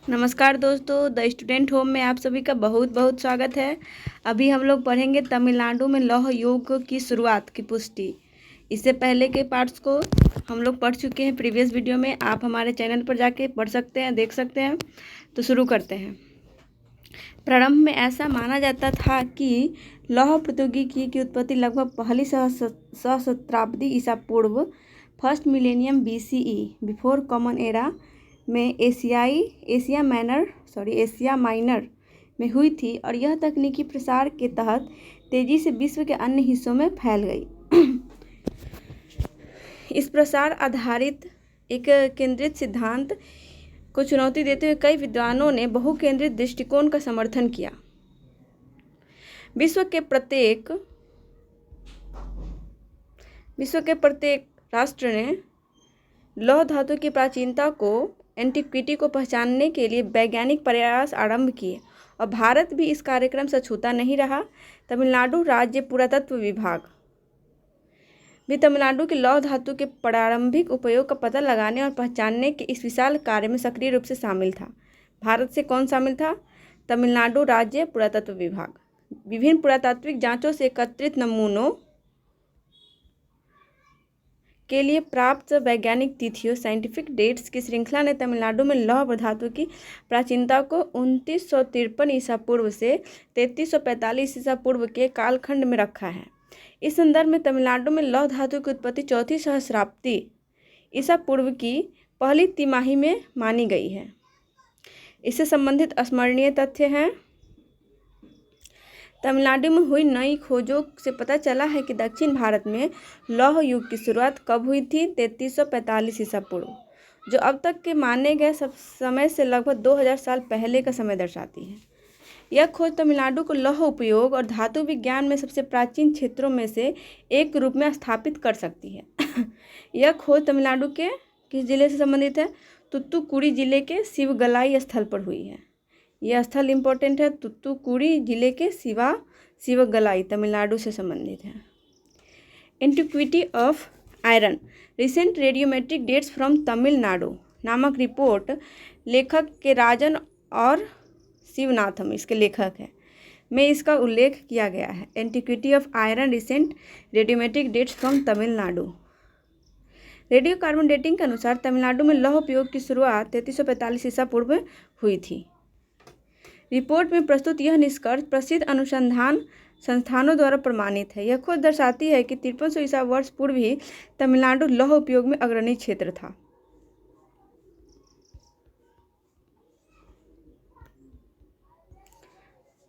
नमस्कार दोस्तों, the student home में आप सभी का बहुत बहुत स्वागत है। अभी हम लोग पढ़ेंगे तमिलनाडु में लौह युग की शुरुआत की पुष्टि। इससे पहले के पार्ट्स को हम लोग पढ़ चुके हैं प्रीवियस वीडियो में। आप हमारे चैनल पर जाके पढ़ सकते हैं, देख सकते हैं। तो शुरू करते हैं। प्रारंभ में ऐसा माना जाता था कि लौह प्रौद्योगिकी की उत्पत्ति लगभग पहली सहस्त्राब्दी ईसा पूर्व first millennium BCE before common era में एशिया माइनर में हुई थी और यह तकनीकी प्रसार के तहत तेजी से विश्व के अन्य हिस्सों में फैल गई। इस प्रसार आधारित एक केंद्रित सिद्धांत को चुनौती देते हुए कई विद्वानों ने बहुकेंद्रित दृष्टिकोण का समर्थन किया। विश्व के प्रत्येक राष्ट्र ने लौह धातु की प्राचीनता को एंटिक्विटी को पहचानने के लिए वैज्ञानिक प्रयास आरंभ किए और भारत भी इस कार्यक्रम से छूटा नहीं रहा। तमिलनाडु राज्य पुरातत्व विभाग भी तमिलनाडु के लौह धातु के प्रारंभिक उपयोग का पता लगाने और पहचानने के इस विशाल कार्य में सक्रिय रूप से शामिल था। भारत से कौन शामिल था? तमिलनाडु राज्य पुरातत्व विभाग। विभिन्न पुरातात्विक जांचों से एकत्रित नमूनों के लिए प्राप्त वैज्ञानिक तिथियों साइंटिफिक डेट्स की श्रृंखला ने तमिलनाडु में लौह धातु की प्राचीनता को 2953 ईसा पूर्व से 3345 ईसा पूर्व के कालखंड में रखा है। इस संदर्भ में तमिलनाडु में लौह धातु की उत्पत्ति चौथी सहस्राब्दी ईसा पूर्व की पहली तिमाही में मानी गई है। इससे संबंधित स्मरणीय तथ्य हैं। तमिलनाडु में हुई नई खोजों से पता चला है कि दक्षिण भारत में लौह युग की शुरुआत कब हुई थी? 3345 ईसा पूर्व, जो अब तक के माने गए समय से लगभग 2000 साल पहले का समय दर्शाती है। यह खोज तमिलनाडु को लौह उपयोग और धातु विज्ञान में सबसे प्राचीन क्षेत्रों में से एक रूप में स्थापित कर सकती है। यह खोज तमिलनाडु के किस जिले से संबंधित है? तूतुकुड़ी जिले के शिवगलाई स्थल पर हुई है। यह स्थल इम्पोर्टेंट है। तूतुकुड़ी जिले के शिवगलाई तमिलनाडु से संबंधित है। Antiquity of iron recent radiometric dates from Tamil Nadu नामक रिपोर्ट लेखक के राजन और शिवनाथम इसके लेखक हैं में इसका उल्लेख किया गया है। Antiquity of iron recent radiometric dates from Tamil Nadu. Radio carbon dating के अनुसार तमिलनाडु में लौह उपयोग की शुरुआत 3345 ईसा पूर्व में हुई थी। रिपोर्ट में प्रस्तुत यह निष्कर्ष प्रसिद्ध अनुसंधान संस्थानों द्वारा प्रमाणित है। यह खोज दर्शाती है कि 5300 ईसा वर्ष पूर्व ही तमिलनाडु लौह उपयोग में अग्रणी क्षेत्र था।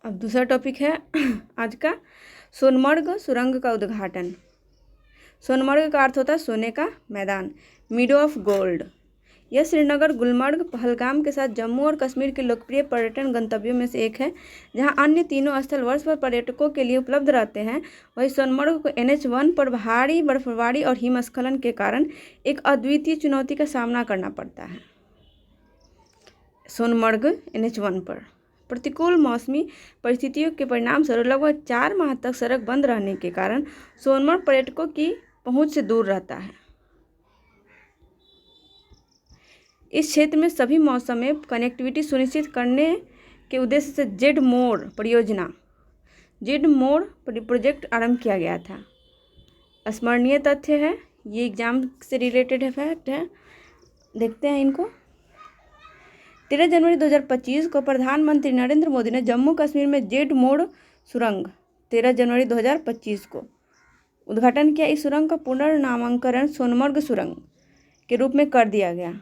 अब दूसरा टॉपिक है आज का, सोनमर्ग सुरंग का उद्घाटन। सोनमर्ग का अर्थ होता है सोने का मैदान, मीडो ऑफ गोल्ड। यह श्रीनगर, गुलमर्ग, पहलगाम के साथ जम्मू और कश्मीर के लोकप्रिय पर्यटन गंतव्यों में से एक है। जहां अन्य तीनों स्थल वर्ष भर पर्यटकों के लिए उपलब्ध रहते हैं, वहीं सोनमर्ग को NH1 पर भारी बर्फबारी और हिमस्खलन के कारण एक अद्वितीय चुनौती का सामना करना पड़ता है। सोनमर्ग NH1 पर प्रतिकूल मौसमी परिस्थितियों के परिणामस्वरूप लगभग 4 माह तक सड़क बंद रहने के कारण सोनमर्ग पर्यटकों की पहुंच से दूर रहता है। इस क्षेत्र में सभी मौसम में कनेक्टिविटी सुनिश्चित करने के उद्देश्य से जेड मोड़ प्रोजेक्ट आरंभ किया गया था। स्मरणीय तथ्य है, ये एग्जाम से रिलेटेड है, फैक्ट है, देखते हैं इनको। 13 जनवरी 2025 को प्रधानमंत्री नरेंद्र मोदी ने जम्मू कश्मीर में जेड मोड़ सुरंग 13 जनवरी 2025 को उद्घाटन किया। इस सुरंग का पुनर्नामकरण सोनमर्ग सुरंग के रूप में कर दिया गया।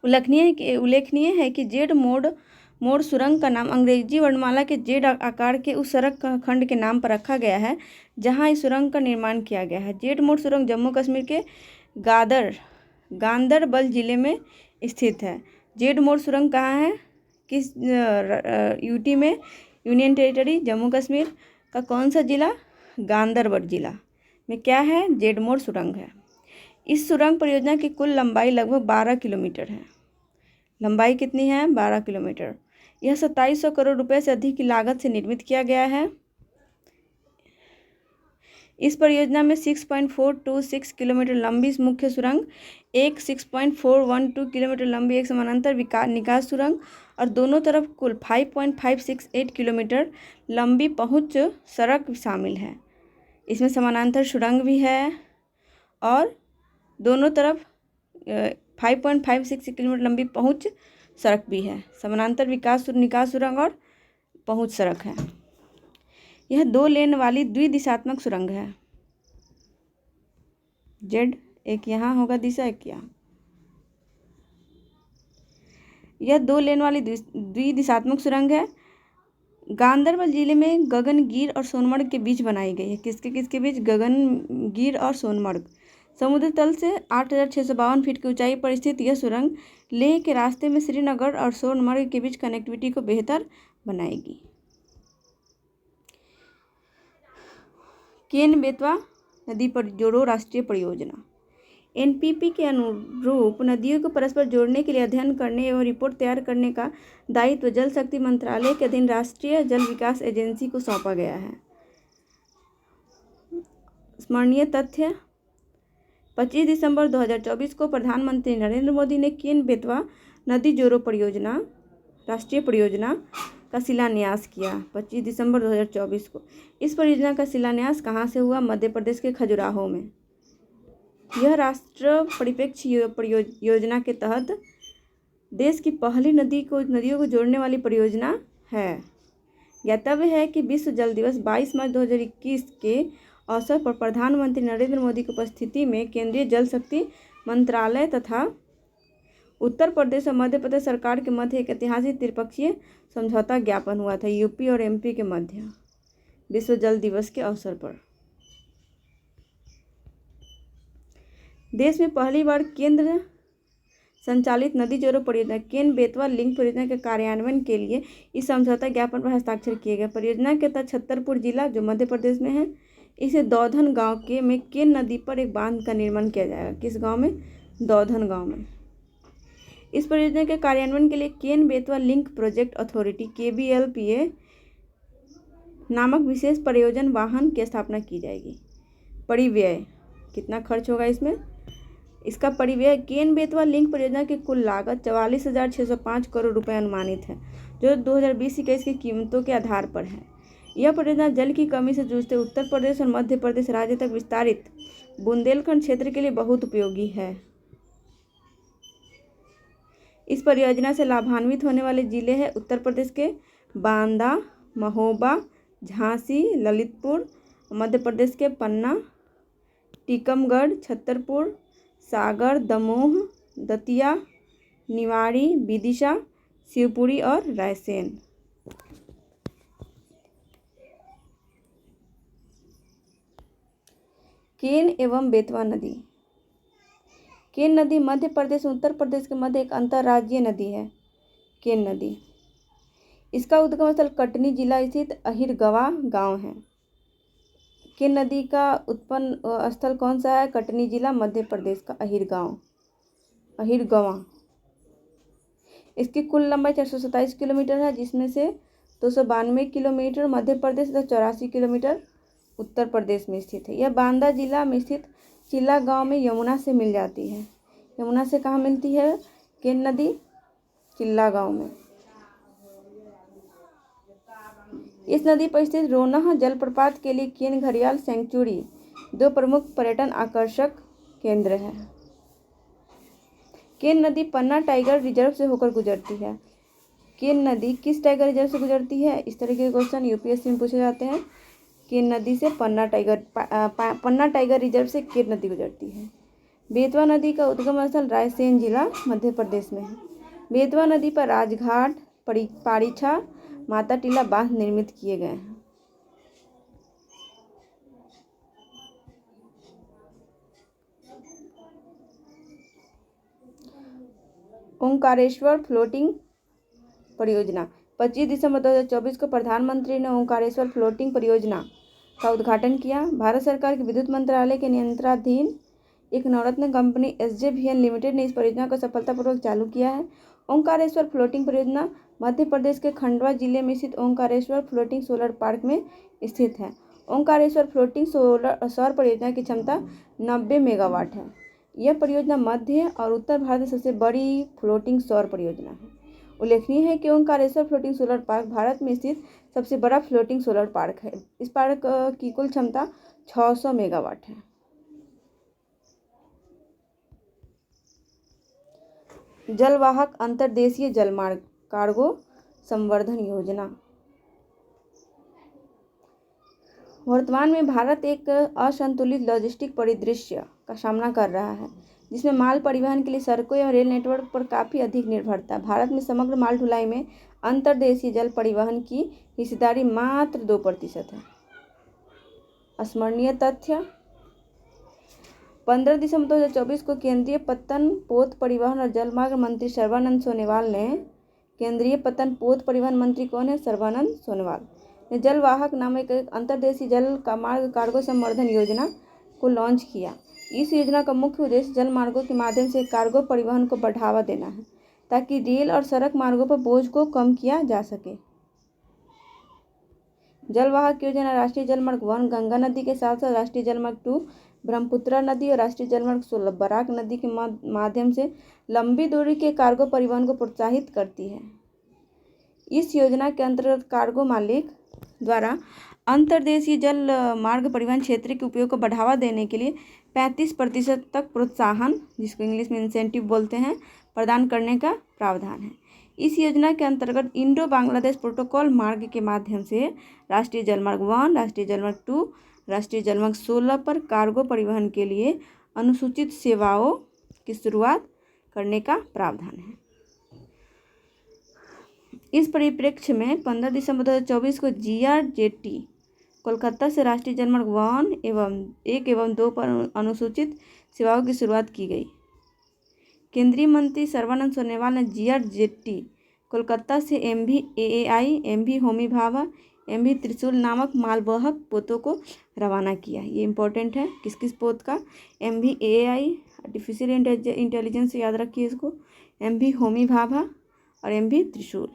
उल्लेखनीय है कि जेड मोड़ सुरंग का नाम अंग्रेजी वर्णमाला के जेड आकार के उस सड़क खंड के नाम पर रखा गया है जहां इस सुरंग का निर्माण किया गया है। जेड मोड़ सुरंग जम्मू कश्मीर के गांदरबल जिले में स्थित है। जेड मोड़ सुरंग कहाँ है? किस यूटी में? यूनियन टेरिटरी जम्मू कश्मीर का कौन सा जिला? गांदरबल जिला में क्या है? जेड मोड़ सुरंग है। इस सुरंग परियोजना की कुल लंबाई लगभग 12 किलोमीटर है। लंबाई कितनी है? 12 किलोमीटर। यह 2700 करोड़ रुपए से अधिक की लागत से निर्मित किया गया है। इस परियोजना में 6.426 किलोमीटर लंबी मुख्य सुरंग, एक 6.412 किलोमीटर लंबी एक समानांतर निकास सुरंग और दोनों तरफ कुल 5.568 किलोमीटर लंबी पहुंच सड़क शामिल है। इसमें समानांतर सुरंग भी है और दोनों तरफ 5.56 किलोमीटर लंबी पहुंच सड़क भी है। समानांतर निकास सुरंग और पहुंच सड़क है। यह 2 लेन वाली द्विदिशात्मक सुरंग है। जेड, एक यहाँ होगा दिशा, एक यहाँ। यह 2 लेन वाली द्विदिशात्मक सुरंग है। गांधरबल जिले में गगनगीर और सोनमर्ग के बीच बनाई गई है। किसके बीच? गगनगीर और सोनमर्ग। समुद्र तल से 8,652 फीट की ऊंचाई पर स्थित यह सुरंग लेह के रास्ते में श्रीनगर और सोनमर्ग के बीच कनेक्टिविटी को बेहतर बनाएगी। केन बेतवा नदी पर जोड़ो राष्ट्रीय परियोजना। एनपीपी के अनुरूप नदियों को परस्पर जोड़ने के लिए अध्ययन करने एवं रिपोर्ट तैयार करने का दायित्व जल शक्ति मंत्रालय के अधीन राष्ट्रीय जल विकास एजेंसी को सौंपा गया है। स्मरणीय तथ्य: 25 दिसंबर 2024 को प्रधानमंत्री नरेंद्र मोदी ने केन बेतवा नदी जोड़ो परियोजना राष्ट्रीय परियोजना का शिलान्यास किया। 25 दिसंबर 2024 को इस परियोजना का शिलान्यास कहाँ से हुआ? मध्य प्रदेश के खजुराहो में। यह राष्ट्र परिप्रेक्ष्य योजना के तहत देश की पहली नदियों को जोड़ने वाली परियोजना है। ज्ञातव्य है कि विश्व जल दिवस 22 मार्च 2021 के अवसर पर प्रधानमंत्री नरेंद्र मोदी की उपस्थिति में केंद्रीय जल शक्ति मंत्रालय तथा उत्तर प्रदेश और मध्य प्रदेश सरकार के मध्य एक ऐतिहासिक त्रिपक्षीय समझौता ज्ञापन हुआ था, यूपी और एमपी के मध्य, विश्व जल दिवस के अवसर पर। देश में पहली बार केंद्र संचालित नदी जोड़ो परियोजना केन बेतवा लिंक परियोजना के कार्यान्वयन के लिए इस समझौता ज्ञापन पर हस्ताक्षर किए गए। परियोजना के तहत छतरपुर जिला, जो मध्य प्रदेश में है, इसे दौधन गांव में केन नदी पर एक बांध का निर्माण किया जाएगा। किस गांव में? दौधन गांव में। इस परियोजना के कार्यान्वयन के लिए Ken Betwa link project authority KBLPA नामक विशेष परियोजना वाहन की स्थापना की जाएगी। परिव्यय कितना खर्च होगा इसमें? इसका परिव्यय केन बेतवा लिंक परियोजना की कुल लागत 44,605 करोड़ रुपए अनुमानित है, जो 2020-21 की कीमतों के आधार पर है। यह परियोजना जल की कमी से जूझते उत्तर प्रदेश और मध्य प्रदेश राज्य तक विस्तारित बुंदेलखंड क्षेत्र के लिए बहुत उपयोगी है। इस परियोजना से लाभान्वित होने वाले जिले हैं उत्तर प्रदेश के बांदा, महोबा, झांसी, ललितपुर, मध्य प्रदेश के पन्ना, टीकमगढ़, छतरपुर, सागर, दमोह, दतिया, निवाड़ी, विदिशा, शिवपुरी और रायसेन। केन एवं बेतवा नदी। केन नदी मध्य प्रदेश और उत्तर प्रदेश के मध्य एक अंतर्राज्यीय नदी है। केन नदी, इसका उद्गम स्थल कटनी जिला स्थित अहिरगवा गांव है। केन नदी का उत्पन्न स्थल कौन सा है? कटनी जिला, मध्य प्रदेश का अहिरगवा। इसकी कुल लंबाई 427 किलोमीटर है, जिसमें से 292 किलोमीटर मध्य प्रदेश तथा 84 किलोमीटर उत्तर प्रदेश में स्थित है। यह बांदा जिला में स्थित चिल्ला गांव में यमुना से मिल जाती है। यमुना से कहाँ मिलती है केन नदी? चिल्ला गांव में। इस नदी पर स्थित रोनह जलप्रपात के लिए केन घड़ियाल सेंचुरी 2 प्रमुख पर्यटन आकर्षक केंद्र है। केन नदी पन्ना टाइगर रिजर्व से होकर गुजरती है। केन नदी किस टाइगर रिजर्व से गुजरती है? इस तरह के क्वेश्चन यूपीएससी में पूछे जाते हैं। केन नदी से पन्ना टाइगर रिजर्व से केन नदी गुजरती है। बेतवा नदी का उद्गम स्थल रायसेन जिला, मध्य प्रदेश में है। बेतवा नदी पर राजघाट, पारीछा, माता टीला बांध निर्मित किए गए हैं। ओंकारेश्वर फ्लोटिंग परियोजना। 25 दिसंबर 2024 को प्रधानमंत्री ने ओंकारेश्वर फ्लोटिंग परियोजना का उद्घाटन किया। भारत सरकार के विद्युत मंत्रालय के नियंत्रणाधीन एक नवरत्न कंपनी SJVN लिमिटेड ने इस परियोजना को सफलतापूर्वक चालू किया है। ओंकारेश्वर फ्लोटिंग परियोजना मध्य प्रदेश के खंडवा जिले में स्थित ओंकारेश्वर फ्लोटिंग सोलर पार्क में स्थित है। ओंकारेश्वर फ्लोटिंग सौर परियोजना की क्षमता 90 मेगावाट है। यह परियोजना मध्य और उत्तर भारत में सबसे बड़ी फ्लोटिंग सौर परियोजना है। उल्लेखनीय है कि Omkareshwar floating solar park Bharat में स्थित सबसे बड़ा फ्लोटिंग सोलर पार्क है। इस पार्क की कुल क्षमता 600 मेगावाट है। जलवाहक अंतर्देशीय जलमार्ग कार्गो संवर्धन योजना। वर्तमान में भारत एक असंतुलित लॉजिस्टिक परिदृश्य का सामना कर रहा है, जिसमें माल परिवहन के लिए सड़कों एवं रेल नेटवर्क पर काफ़ी अधिक निर्भरता है। भारत में समग्र माल ढुलाई में अंतर्देशीय जल परिवहन की हिस्सेदारी मात्र 2% है। स्मरणीय तथ्य: 15 दिसंबर 2024 को केंद्रीय पत्तन पोत परिवहन और जलमार्ग मंत्री सर्बानंद सोनोवाल ने केंद्रीय पत्तन पोत परिवहन मंत्री कौन है? सर्बानंद सोनोवाल ने जलवाहक नामक एक अंतर्देशीय जल का मार्ग कार्गो संवर्धन योजना को लॉन्च किया। इस योजना का मुख्य उद्देश्य जल मार्गों के माध्यम से कार्गो परिवहन को बढ़ावा देना है, ताकि रेल और सड़क मार्गों पर बोझ को कम किया जा सके। जलवाहक योजना राष्ट्रीय जलमार्ग 1 गंगा नदी के साथ साथ राष्ट्रीय जलमार्ग 2 ब्रह्मपुत्र नदी और राष्ट्रीय जलमार्ग 16 बराक नदी के माध्यम से लंबी दूरी के कार्गो परिवहन को प्रोत्साहित करती है। इस योजना के अंतर्गत कार्गो मालिक द्वारा अंतर्देशीय जल मार्ग परिवहन क्षेत्र के उपयोग को बढ़ावा देने के लिए 35% तक प्रोत्साहन, जिसको इंग्लिश में इंसेंटिव बोलते हैं, प्रदान करने का प्रावधान है। इस योजना के अंतर्गत इंडो बांग्लादेश प्रोटोकॉल मार्ग के माध्यम से राष्ट्रीय जलमार्ग 1, राष्ट्रीय जलमार्ग 2, राष्ट्रीय जलमार्ग 16 पर कार्गो परिवहन के लिए अनुसूचित सेवाओं की शुरुआत करने का प्रावधान है। इस परिप्रेक्ष्य में 15 दिसंबर 2024 को GRJT कोलकाता से राष्ट्रीय जलमार्ग 1 एवं 2 पर अनुसूचित सेवाओं की शुरुआत की गई। केंद्रीय मंत्री सर्बानंद सोनोवाल ने GRJT कोलकाता से MV AAI, MV Homi Bhabha, MV त्रिशूल नामक मालवाहक पोतों को रवाना किया। ये इंपॉर्टेंट है। किस किस पोत का? MV AAI आर्टिफिशियल इंटेलिजेंस, याद रखिए इसको, MV होमी भाभा और MV त्रिशूल।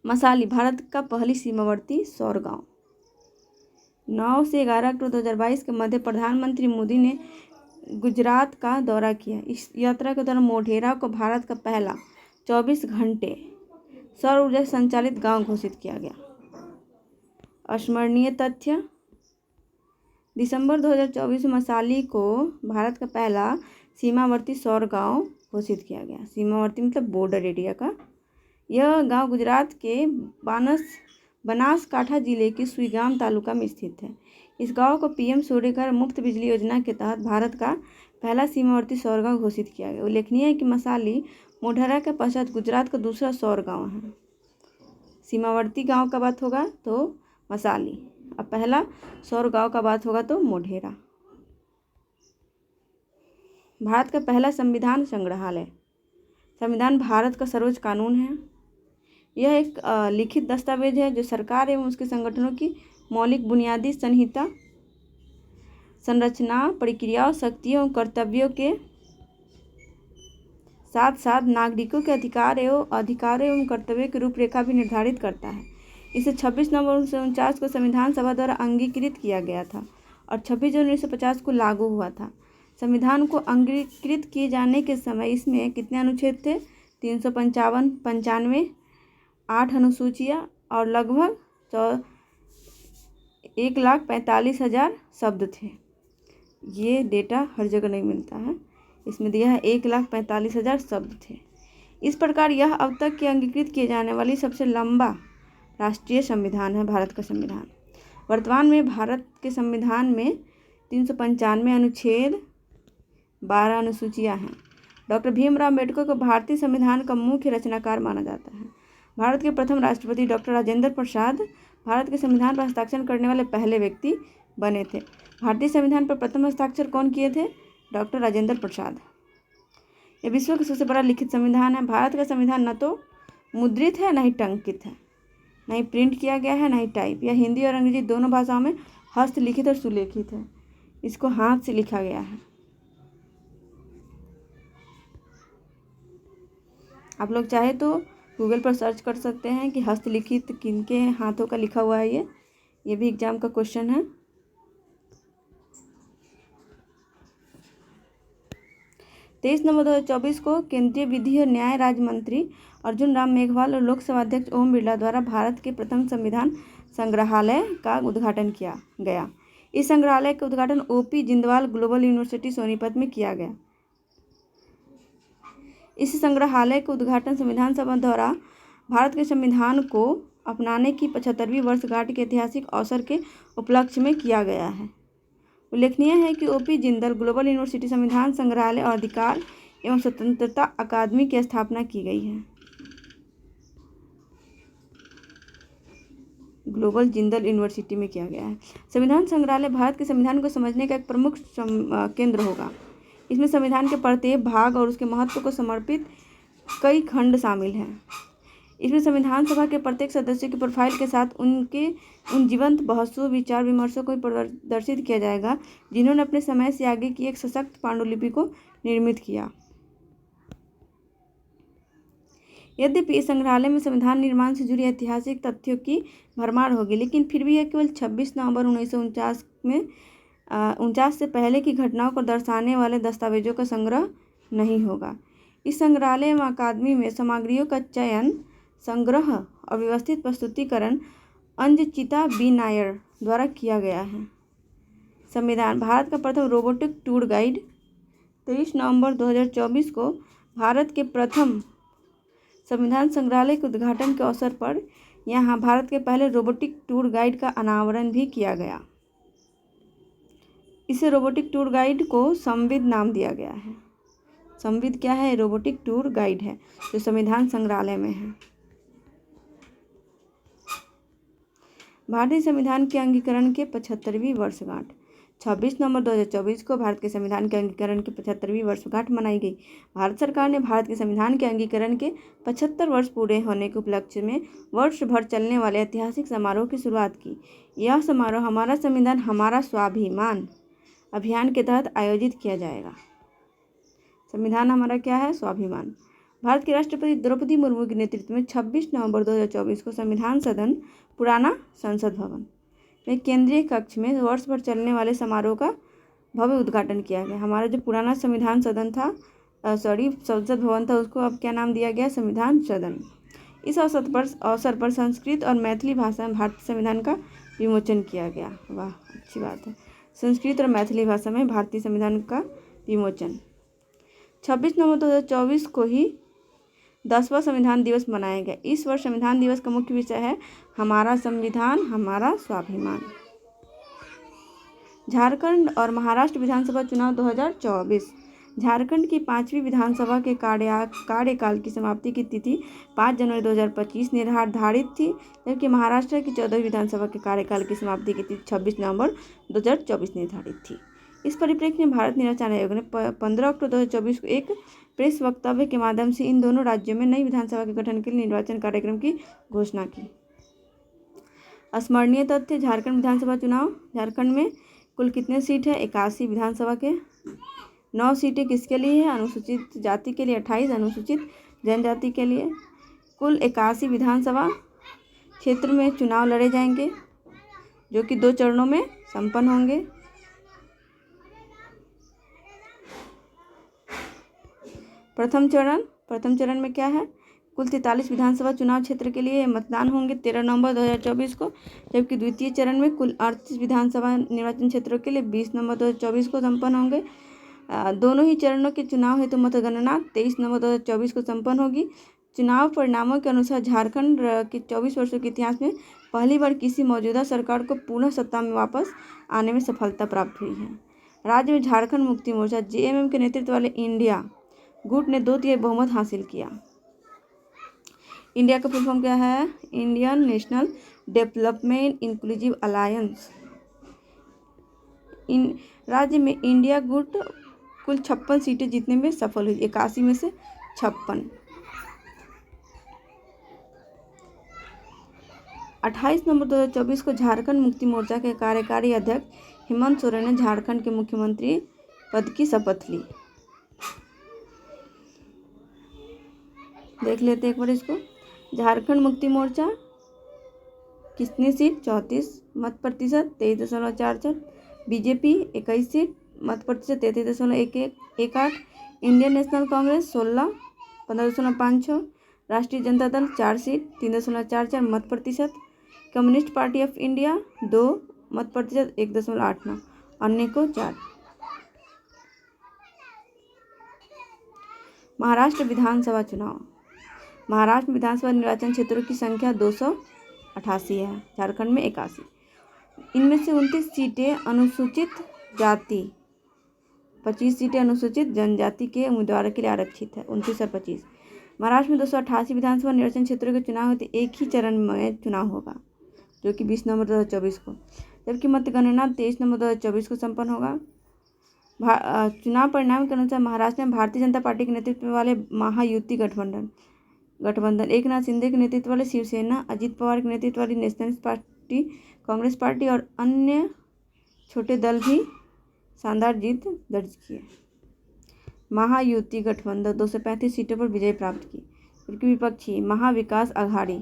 मसाली भारत का पहली सीमावर्ती सौर गांव। 9 से 11 अक्टूबर 2022 के मध्य प्रधानमंत्री मोदी ने गुजरात का दौरा किया। इस यात्रा के दौरान मोढेरा को भारत का पहला 24 घंटे सौर ऊर्जा संचालित गांव घोषित किया गया। स्मरणीय तथ्य: दिसंबर 2024 में मसाली को भारत का पहला सीमावर्ती सौर गांव घोषित किया गया। सीमावर्ती मतलब बॉर्डर एरिया का। यह गांव गुजरात के बनासकांठा जिले के सुईगाम तालुका में स्थित है। इस गांव को PM सूर्यघर मुफ्त बिजली योजना के तहत भारत का पहला सीमावर्ती सौर गांव घोषित किया गया। उल्लेखनीय है कि मसाली मोढेरा के पश्चात गुजरात का दूसरा सौर गांव है। सीमावर्ती गांव का बात होगा तो मसाली, अब पहला सौर गांव का बात होगा तो मोढेरा। भारत का पहला संविधान संग्रहालय। संविधान भारत का सर्वोच्च कानून है। यह एक लिखित दस्तावेज है जो सरकार एवं उसके संगठनों की मौलिक बुनियादी संहिता, संरचना, प्रक्रियाओं, शक्तियों एवं कर्तव्यों के साथ साथ नागरिकों के अधिकारों एवं कर्तव्यों की रूपरेखा भी निर्धारित करता है। इसे 26 नवंबर 1949 को संविधान सभा द्वारा अंगीकृत किया गया था और 26 जनवरी 1950 को लागू हुआ था। संविधान को अंगीकृत किए जाने के समय इसमें कितने अनुच्छेद थे? 355, 95, 8 अनुसूचियाँ और लगभग 1,45,000 शब्द थे। ये डेटा हर जगह नहीं मिलता है। इसमें दिया है 1,45,000 शब्द थे। इस प्रकार यह अब तक के अंगीकृत किए जाने वाली सबसे लंबा राष्ट्रीय संविधान है, भारत का संविधान। वर्तमान में भारत के संविधान में 395 अनुच्छेद, 12 अनुसूचियाँ हैं। डॉक्टर भीमराव अम्बेडकर को भारतीय संविधान का मुख्य रचनाकार माना जाता है। भारत के प्रथम राष्ट्रपति डॉक्टर राजेंद्र प्रसाद भारत के संविधान पर हस्ताक्षर करने वाले पहले व्यक्ति बने थे। भारतीय संविधान पर प्रथम हस्ताक्षर कौन किए थे? डॉक्टर राजेंद्र प्रसाद। यह विश्व का सबसे बड़ा लिखित संविधान है। भारत का संविधान न तो मुद्रित है, न ही टंकित है, न ही प्रिंट किया गया है, न ही टाइप। यह हिंदी और अंग्रेजी दोनों भाषाओं में हस्तलिखित और सुलेखित है। इसको हाथ से लिखा गया है। आप लोग चाहे तो गूगल पर सर्च कर सकते हैं कि हस्तलिखित किनके हाथों का लिखा हुआ है। ये भी एग्जाम का क्वेश्चन है। 23 नवंबर 2024 को केंद्रीय विधि और न्याय राज्य मंत्री अर्जुन राम मेघवाल और लोकसभा अध्यक्ष ओम बिरला द्वारा भारत के प्रथम संविधान संग्रहालय का उद्घाटन किया गया। इस संग्रहालय का उद्घाटन ओपी जिंदवाल ग्लोबल यूनिवर्सिटी सोनीपत में किया गया। इस संग्रहालय के उद्घाटन संविधान सभा द्वारा भारत के संविधान को अपनाने की 75वीं वर्षगांठ के ऐतिहासिक अवसर के उपलक्ष्य में किया गया है। उल्लेखनीय है कि ओपी जिंदल ग्लोबल यूनिवर्सिटी संविधान संग्रहालय और अधिकार एवं स्वतंत्रता अकादमी की स्थापना की गई है। ग्लोबल जिंदल यूनिवर्सिटी में किया गया है। संविधान संग्रहालय भारत के संविधान को समझने का एक प्रमुख केंद्र होगा। इसमें संविधान के प्रत्येक भाग और उसके महत्व को समर्पित कई खंड शामिल हैं। इसमें संविधान सभा के प्रत्येक सदस्य की प्रोफाइल के साथ उन जीवंत बहसों विचार विमर्शों को प्रदर्शित किया जाएगा जिन्होंने अपने समय से आगे की एक सशक्त पांडुलिपि को निर्मित किया। यद्यपि इस संग्रहालय में संविधान निर्माण से जुड़ी ऐतिहासिक तथ्यों की भरमार होगी, लेकिन फिर भी यह केवल 26 नवंबर 1949 से पहले की घटनाओं को दर्शाने वाले दस्तावेजों का संग्रह नहीं होगा। इस संग्रहालय एवं अकादमी में सामग्रियों का चयन, संग्रह और व्यवस्थित प्रस्तुतिकरण अंजचिता बी नायर द्वारा किया गया है। संविधान भारत का प्रथम रोबोटिक टूर गाइड 23 नवंबर 2024 को भारत के प्रथम संविधान संग्रहालय के उद्घाटन के अवसर पर यहाँ भारत के पहले रोबोटिक टूर गाइड का अनावरण भी किया गया। इसे रोबोटिक टूर गाइड को संविद नाम दिया गया है। संविद क्या है? रोबोटिक टूर गाइड है जो संविधान संग्रहालय में है। भारतीय संविधान के अंगीकरण के 75वीं वर्षगांठ 26 नवंबर 2024 को भारत के संविधान के अंगीकरण की 75वीं वर्षगांठ मनाई गई। भारत सरकार ने भारत के संविधान के अंगीकरण के 75 वर्ष पूरे होने के उपलक्ष्य में वर्ष भर चलने वाले ऐतिहासिक समारोह की शुरुआत की। यह समारोह हमारा संविधान हमारा स्वाभिमान अभियान के तहत आयोजित किया जाएगा। संविधान हमारा क्या है? स्वाभिमान। भारत के राष्ट्रपति द्रौपदी मुर्मू के नेतृत्व में 26 नवंबर 2024 को संविधान सदन, पुराना संसद भवन में केंद्रीय कक्ष में वर्ष भर चलने वाले समारोह का भव्य उद्घाटन किया गया। हमारा जो पुराना संविधान सदन था, संसद भवन था, उसको अब क्या नाम दिया गया? संविधान सदन। इस अवसर पर संस्कृत और मैथिली भाषा में भारतीय संविधान का विमोचन किया गया। वाह, अच्छी बात है। संस्कृत और मैथिली भाषा में भारतीय संविधान का विमोचन। 26 नवंबर 2024 को ही 10वां संविधान दिवस मनाया गया। इस वर्ष संविधान दिवस का मुख्य विषय है हमारा संविधान हमारा स्वाभिमान। झारखंड और महाराष्ट्र विधानसभा चुनाव 2024। झारखंड की 5वीं विधानसभा के कार्यकाल की समाप्ति की तिथि 5 जनवरी 2025 निर्धारित थी, जबकि महाराष्ट्र की 14वीं विधानसभा के कार्यकाल की समाप्ति की तिथि 26 नवंबर 2024 निर्धारित थी। इस परिप्रेक्ष्य में भारत निर्वाचन आयोग ने 15 अक्टूबर 2024 को एक प्रेस वक्तव्य के माध्यम से इन दोनों राज्यों में नई विधानसभा के गठन के लिए निर्वाचन कार्यक्रम की घोषणा की। स्मरणीय तथ्य: झारखंड विधानसभा चुनाव। झारखंड में कुल कितने सीट है? 81 विधानसभा के। 9 सीटें किसके लिए है? अनुसूचित जाति के लिए 28, अनुसूचित जनजाति के लिए। कुल 81 विधानसभा क्षेत्र में चुनाव लड़े जाएंगे जो कि 2 चरणों में संपन्न होंगे। प्रथम चरण में क्या है? कुल 43 विधानसभा चुनाव क्षेत्र के लिए मतदान होंगे 13 नवंबर 2024 को, जबकि द्वितीय चरण में कुल 38 विधानसभा निर्वाचन क्षेत्रों के लिए 20 नवंबर 2024 को संपन्न होंगे। दोनों ही चरणों के चुनाव हेतु मतगणना 23 नवंबर 2024 को संपन्न होगी। चुनाव परिणामों के अनुसार झारखंड के 24 वर्षों के इतिहास में पहली बार किसी मौजूदा सरकार को पुनः सत्ता में वापस आने में सफलता प्राप्त हुई है। राज्य में झारखंड मुक्ति मोर्चा JMM के नेतृत्व वाले इंडिया गुट ने 2/3 बहुमत हासिल किया। इंडिया का फुल फॉर्म क्या है? Indian national development inclusive alliance. राज्य में इंडिया गुट कुल 56 सीटें जीतने में सफल हुई, 81 में से 56। 28 नवंबर 2024 को झारखंड मुक्ति मोर्चा के कार्यकारी अध्यक्ष हेमंत सोरेन ने झारखंड के मुख्यमंत्री पद की शपथ ली। देख लेते एक बार इसको। झारखंड मुक्ति मोर्चा कितनी सीट? 34 मत प्रतिशत 23.44। बीजेपी 21 सीट मत प्रतिशत 33.18। Indian National Congress 16 15.56। राष्ट्रीय जनता दल 4 सीट 3.44 मत प्रतिशत। कम्युनिस्ट पार्टी ऑफ इंडिया 2 मत प्रतिशत 1.89। अन्य को 4। महाराष्ट्र विधानसभा चुनाव। महाराष्ट्र विधानसभा निर्वाचन क्षेत्रों की संख्या 288 है, झारखंड में 81। इनमें से 29 सीटें अनुसूचित जाति, 25 सीटें अनुसूचित जनजाति के उम्मीदवारों के लिए आरक्षित है। 29 और 25। महाराष्ट्र में 288 विधानसभा निर्वाचन क्षेत्रों के चुनाव होते एक ही चरण में चुनाव होगा, जो कि 20 नवंबर 2024 को, जबकि मतगणना 23 नवंबर 2024 को संपन्न होगा। चुनाव परिणाम के अनुसार महाराष्ट्र में भारतीय जनता पार्टी के नेतृत्व वाले महायुति गठबंधन एक नाथ शिंदे के नेतृत्व वाले शिवसेना, अजित पवार के नेतृत्व वाली नेशनलिस्ट पार्टी, कांग्रेस पार्टी और अन्य छोटे दल भी शानदार जीत दर्ज किए। महायुति गठबंधन 235 सीटों पर विजय प्राप्त की, जबकि विपक्षी महाविकास आघाड़ी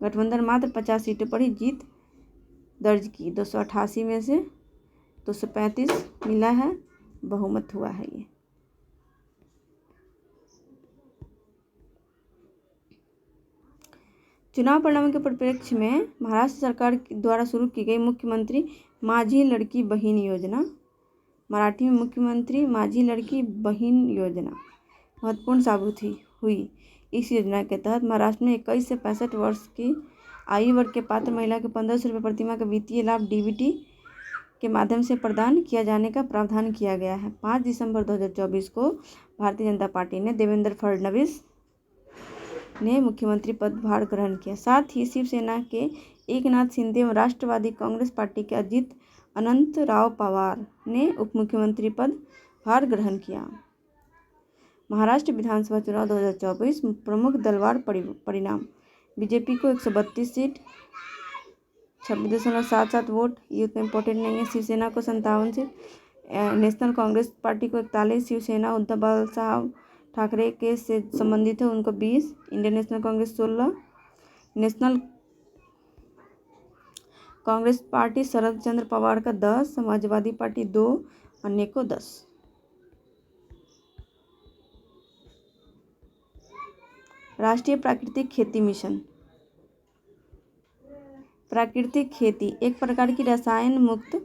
गठबंधन मात्र 50 सीटों पर ही जीत दर्ज की। 288 में से 235 मिला है, बहुमत हुआ है ये। चुनाव परिणामों के परिप्रेक्ष्य में महाराष्ट्र सरकार द्वारा शुरू की गई मुख्यमंत्री माझी लड़की बहन योजना, मराठी में मुख्यमंत्री माझी लड़की बहन योजना महत्वपूर्ण साबित हुई। इस योजना के तहत महाराष्ट्र में 21 से 65 वर्ष की आयु वर्ग के पात्र महिला के 1500 रुपये प्रतिमाह का वित्तीय लाभ डीबीटी के माध्यम से प्रदान किया जाने का प्रावधान किया गया है। 5 दिसंबर 2024 को भारतीय जनता पार्टी ने देवेंद्र फडणवीस ने मुख्यमंत्री पदभार ग्रहण किया। साथ ही शिवसेना के एकनाथ शिंदे एवं राष्ट्रवादी कांग्रेस पार्टी के अजित अनंतराव पवार ने उप मुख्यमंत्री पदभार ग्रहण किया। महाराष्ट्र विधानसभा चुनाव 2024 प्रमुख दलवार परिणाम। बीजेपी को 132 सीट 26.77 वोट, ये उतना इम्पोर्टेंट नहीं है। शिवसेना को 57 सीट, नेशनल कांग्रेस पार्टी को 41, शिवसेना उद्धव बाळासाहेब ठाकरे के से संबंधित है उनको 20, Indian National Congress 16, National Congress Party Sharad Chandra Pawar का 10, समाजवादी पार्टी 2, अन्य को 10। राष्ट्रीय प्राकृतिक खेती मिशन। प्राकृतिक खेती एक प्रकार की रसायन मुक्त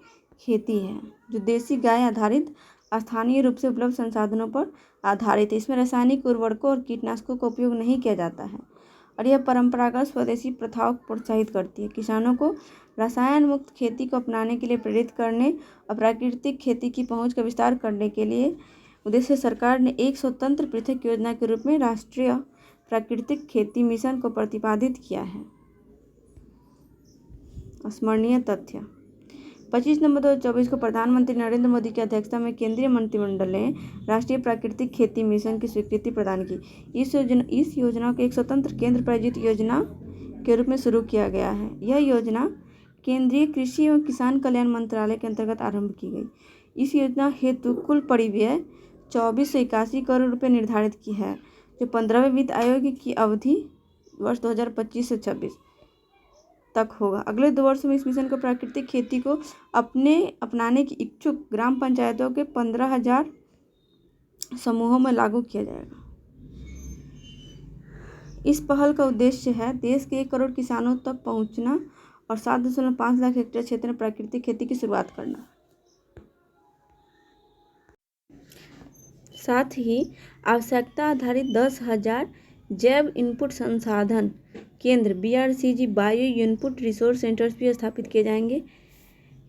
खेती है जो देसी गाय आधारित स्थानीय रूप से उपलब्ध संसाधनों पर आधारित है। इसमें रासायनिक उर्वरकों और कीटनाशकों का उपयोग नहीं किया जाता है और यह परंपरागत स्वदेशी प्रथाओं को प्रोत्साहित करती है। किसानों को रसायन मुक्त खेती को अपनाने के लिए प्रेरित करने और प्राकृतिक खेती की पहुंच का विस्तार करने के लिए उद्देश्य सरकार ने एक स्वतंत्र पृथक योजना के रूप में राष्ट्रीय प्राकृतिक खेती मिशन को प्रतिपादित किया है। स्मरणीय तथ्य। 25 नवंबर 2024 को प्रधानमंत्री नरेंद्र मोदी की अध्यक्षता में केंद्रीय मंत्रिमंडल ने राष्ट्रीय प्राकृतिक खेती मिशन की स्वीकृति प्रदान की। इस योजना को एक स्वतंत्र केंद्र प्रायोजित योजना के रूप में शुरू किया गया है। यह योजना केंद्रीय कृषि एवं किसान कल्याण मंत्रालय के अंतर्गत आरंभ की गई। इस योजना हेतु कुल परिव्यय 2481 करोड़ रुपये निर्धारित की है, जो 15वें वित्त आयोग की अवधि वर्ष 2025 से 26 तक होगा। अगले 2 वर्षों में इस मिशन को प्राकृतिक खेती को अपनाने की इच्छुक ग्राम पंचायतों के 15,000 समूहों में लागू किया जाएगा। इस पहल का उद्देश्य है देश के 1 करोड़ किसानों तक पहुंचना और 7.5 लाख हेक्टेयर क्षेत्र में प्राकृतिक खेती की शुरुआत करना। साथ ही आवश्यकता आधारित 10,000 जैव इनपुट संसाधन केंद्र BRCG bio input resource centres भी स्थापित किए जाएंगे।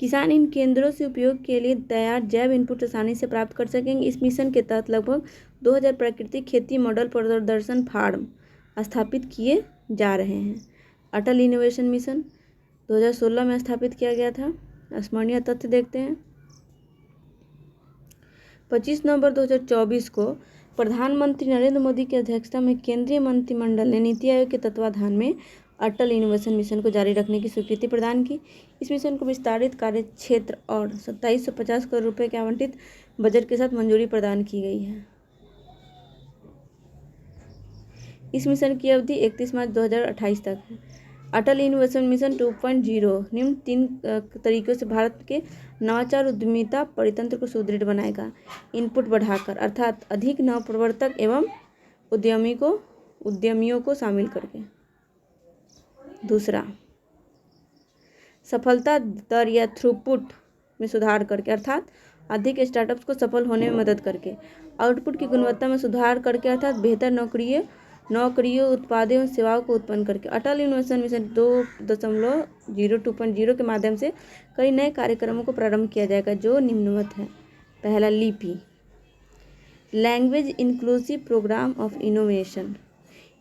किसान इन केंद्रों से उपयोग के लिए तैयार जैव इनपुट आसानी से प्राप्त कर सकेंगे। इस मिशन के तहत लगभग 2000 प्राकृतिक खेती मॉडल प्रदर्शन फार्म स्थापित किए जा रहे हैं। अटल इनोवेशन मिशन 2016 में स्थापित किया गया था। स्मरणीय तथ्य देखते हैं। 25 नवंबर 2024 को प्रधानमंत्री नरेंद्र मोदी की अध्यक्षता में केंद्रीय मंत्रिमंडल ने नीति आयोग के तत्वाधान में अटल इनोवेशन मिशन को जारी रखने की स्वीकृति प्रदान की। इस मिशन को विस्तारित कार्य क्षेत्र और 2750 करोड़ रुपए के आवंटित बजट के साथ मंजूरी प्रदान की गई है। इस मिशन की अवधि 31 मार्च 2028 तक है। अटल इनोवेशन मिशन 2.0 निम्न 3 तरीकों से भारत के नवाचार उद्यमिता परितंत्र को सुदृढ़ बनाएगा। इनपुट बढ़ाकर, अर्थात अधिक नवप्रवर्तक एवं उद्यमियों को शामिल करके। दूसरा, सफलता दर या थ्रूपुट में सुधार करके, अर्थात अधिक स्टार्टअप्स को सफल होने में मदद करके। आउटपुट की गुणवत्ता में सुधार करके, अर्थात बेहतर नौकरियों उत्पादों एवं सेवाओं को उत्पन्न करके। अटल इनोवेशन मिशन 2.0 के माध्यम से कई नए कार्यक्रमों को प्रारंभ किया जाएगा जो निम्नवत है। पहला, Lipi language inclusive programme of innovation.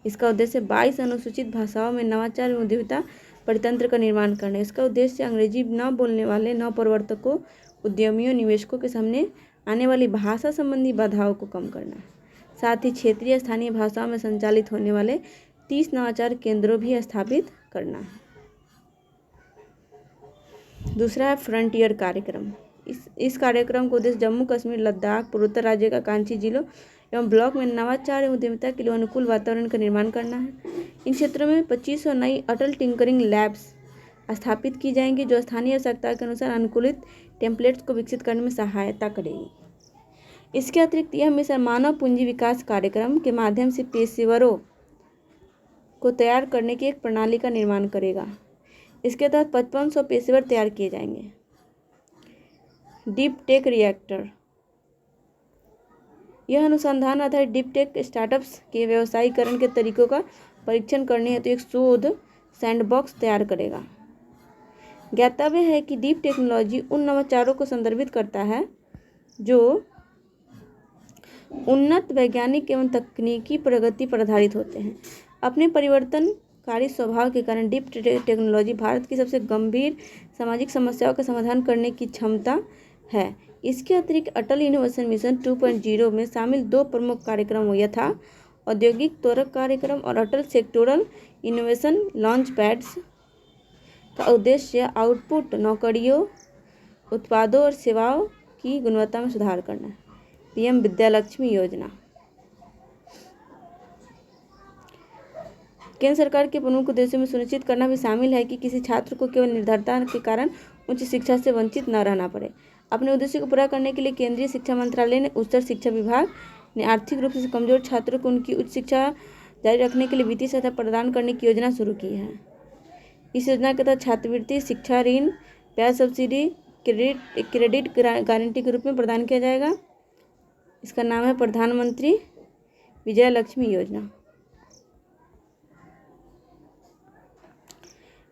इसका उद्देश्य 22 अनुसूचित भाषाओं में नवाचार एवं उद्यमिता परितंत्र का निर्माण करना है। इसका उद्देश्य अंग्रेजी न बोलने वाले नवप्रवर्तकों, उद्यमियों, निवेशकों के सामने आने वाली भाषा संबंधी बाधाओं को कम करना है। साथ ही क्षेत्रीय स्थानीय भाषाओं में संचालित होने वाले 30 नवाचार केंद्रों भी स्थापित करना है। दूसरा है फ्रंटियर कार्यक्रम। इस कार्यक्रम को उद्देश्य जम्मू कश्मीर, लद्दाख, पूर्वोत्तर राज्य का कांची जिलों एवं ब्लॉक में नवाचार एवं उद्यमिता के लिए अनुकूल वातावरण का निर्माण करना है। इन क्षेत्रों में 2500 नई अटल टिंकरिंग लैब्स स्थापित की जाएंगी जो स्थानीय आवश्यकता के अनुसार अनुकूलित टेम्पलेट्स को विकसित करने में सहायता करेगी। इसके अतिरिक्त यह मिशन मानव पूंजी विकास कार्यक्रम के माध्यम से पेशेवरों को तैयार करने की एक प्रणाली का निर्माण करेगा। इसके तहत 5500 पेशेवर तैयार किए जाएंगे। डीप टेक रिएक्टर, यह अनुसंधान आधारित डीप टेक स्टार्टअप्स के व्यवसायीकरण के तरीकों का परीक्षण करने हेतु एक शोध सैंडबॉक्स तैयार करेगा। ज्ञातव्य है कि डीप टेक्नोलॉजी उन नवाचारों को संदर्भित करता है जो उन्नत वैज्ञानिक एवं तकनीकी प्रगति पर आधारित होते हैं। अपने परिवर्तनकारी स्वभाव के कारण डीप टेक्नोलॉजी भारत की सबसे गंभीर सामाजिक समस्याओं का समाधान करने की क्षमता है। इसके अतिरिक्त अटल इनोवेशन मिशन 2.0 में शामिल 2 प्रमुख कार्यक्रम यथा औद्योगिक त्वरक कार्यक्रम और अटल सेक्टोरल इनोवेशन लॉन्च पैड्स का उद्देश्य आउटपुट, नौकरियों, उत्पादों और सेवाओं की गुणवत्ता में सुधार करना है। पीएम विद्यालक्ष्मी योजना, केंद्र सरकार के प्रमुख उद्देश्यों में सुनिश्चित करना भी शामिल है कि किसी छात्र को केवल निर्धनता के कारण उच्च शिक्षा से वंचित न रहना पड़े। अपने उद्देश्य को पूरा करने के लिए केंद्रीय शिक्षा मंत्रालय ने उच्चतर शिक्षा विभाग ने आर्थिक रूप से कमजोर छात्रों को उनकी उच्च शिक्षा जारी रखने के लिए वित्तीय सहायता प्रदान करने की योजना शुरू की है। इस योजना के तहत छात्रवृत्ति, शिक्षा ऋण, ब्याज सब्सिडी क्रेडिट गारंटी के रूप में प्रदान किया जाएगा। इसका नाम है प्रधानमंत्री विजयलक्ष्मी योजना।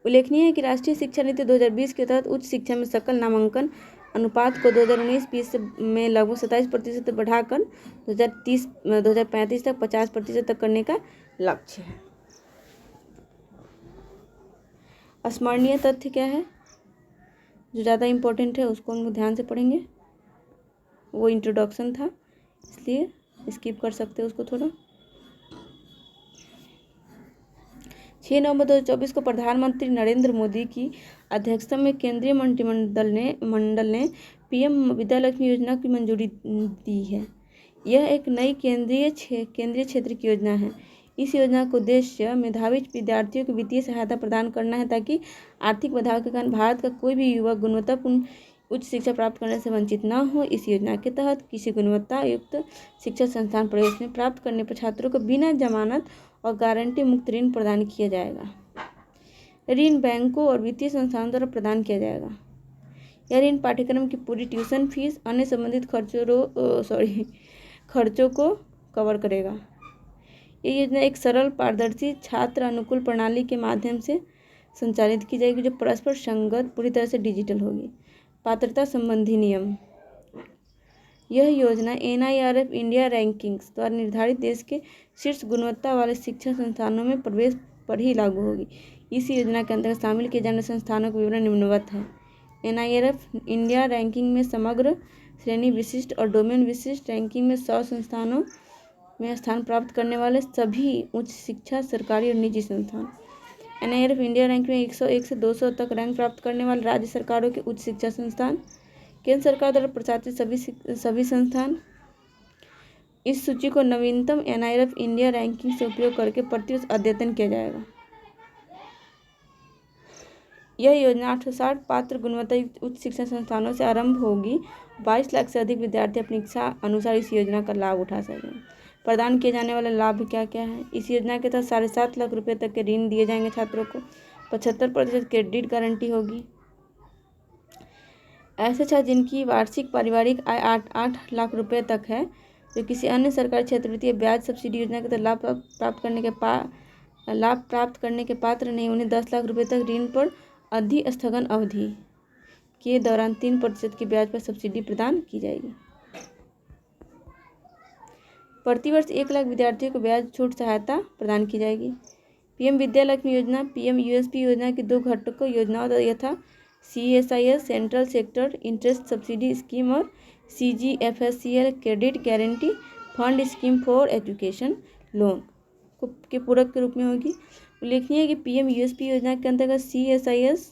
उल्लेखनीय है कि राष्ट्रीय शिक्षा नीति 2020 के तहत उच्च शिक्षा में सकल नामांकन अनुपात को 2019-20 में लगभग 27% बढ़ाकर 2035 तक 50% तक करने का लक्ष्य है। स्मरणीय तथ्य क्या है जो ज़्यादा इम्पोर्टेंट है उसको हम ध्यान से पढ़ेंगे। वो इंट्रोडक्शन था इसलिए स्किप कर सकते हैं उसको थोड़ा। 6 नवंबर 2024 को प्रधानमंत्री नरेंद्र मोदी की अध्यक्षता में केंद्रीय मंत्रिमंडल ने पीएम विद्यालक्ष्मी योजना की मंजूरी दी है। यह एक नई केंद्रीय क्षेत्र की योजना है। इस योजना का उद्देश्य मेधावी विद्यार्थियों को वित्तीय सहायता प्रदान करना है ताकि आर्थिक बाधाओं के कारण भारत का कोई भी युवा गुणवत्तापूर्ण उच्च शिक्षा प्राप्त करने से वंचित न हो। इस योजना के तहत किसी गुणवत्ता युक्त शिक्षा संस्थान प्रवेश में प्राप्त करने पर छात्रों को बिना जमानत और गारंटी मुक्त ऋण प्रदान किया जाएगा। ऋण बैंकों और वित्तीय संस्थानों द्वारा प्रदान किया जाएगा। यह ऋण पाठ्यक्रम की पूरी ट्यूशन फीस, अन्य संबंधित खर्चों को कवर करेगा। ये योजना एक सरल, पारदर्शी, छात्र अनुकूल प्रणाली के माध्यम से संचालित की जाएगी जो परस्पर संगत, पूरी तरह से डिजिटल होगी। पात्रता संबंधी नियम, यह योजना NIRF इंडिया रैंकिंग्स द्वारा निर्धारित देश के शीर्ष गुणवत्ता वाले शिक्षा संस्थानों में प्रवेश पर ही लागू होगी। इस योजना के अंतर्गत शामिल किए जाने संस्थानों के विवरण निम्नवत है। NIRF इंडिया रैंकिंग में समग्र, श्रेणी विशिष्ट और डोमेन विशिष्ट रैंकिंग में 100 संस्थानों में स्थान प्राप्त करने वाले सभी उच्च शिक्षा सरकारी और निजी संस्थान। NIRF इंडिया रैंक में 101 से 200 तक रैंक प्राप्त करने वाले राज्य सरकारों के उच्च शिक्षा संस्थान, केंद्र सरकार द्वारा प्रशासित सभी संस्थान। इस सूची को नवीनतम NIRF इंडिया रैंकिंग से उपयोग करके प्रतिवर्ष अद्यतन किया जाएगा। यह योजना 860 पात्र गुणवत्तायुक्त उच्च शिक्षण संस्थानों से आरंभ होगी। 22 लाख से अधिक विद्यार्थी अपनी इच्छा अनुसार इस योजना का लाभ उठा सकेंगे। प्रदान किए जाने वाले लाभ क्या क्या है? इस योजना के तहत 7.5 लाख रुपये तक के ऋण दिए जाएंगे छात्रों को। 75% क्रेडिट गारंटी होगी। ऐसे छात्र जिनकी वार्षिक पारिवारिक आय 8 लाख रुपये तक है, जो किसी अन्य सरकारी छात्रवृत्ति या ब्याज सब्सिडी योजना के तहत लाभ प्राप्त करने के पात्र नहीं, उन्हें 10 लाख रुपये तक ऋण पर अधिस्थगन अवधि के दौरान 3% की ब्याज पर सब्सिडी प्रदान की जाएगी। प्रतिवर्ष 1 लाख विद्यार्थियों को ब्याज छूट सहायता प्रदान की जाएगी। PM विद्या लक्ष्मी योजना, PM USP योजना की 2 घटकों योजनाओं यथा CSIS central sector interest subsidy scheme और CGFSCL credit guarantee fund scheme for education loan के पूरक के रूप में होगी। उल्लेखनीय है कि PM USP योजना के अंतर्गत CSIS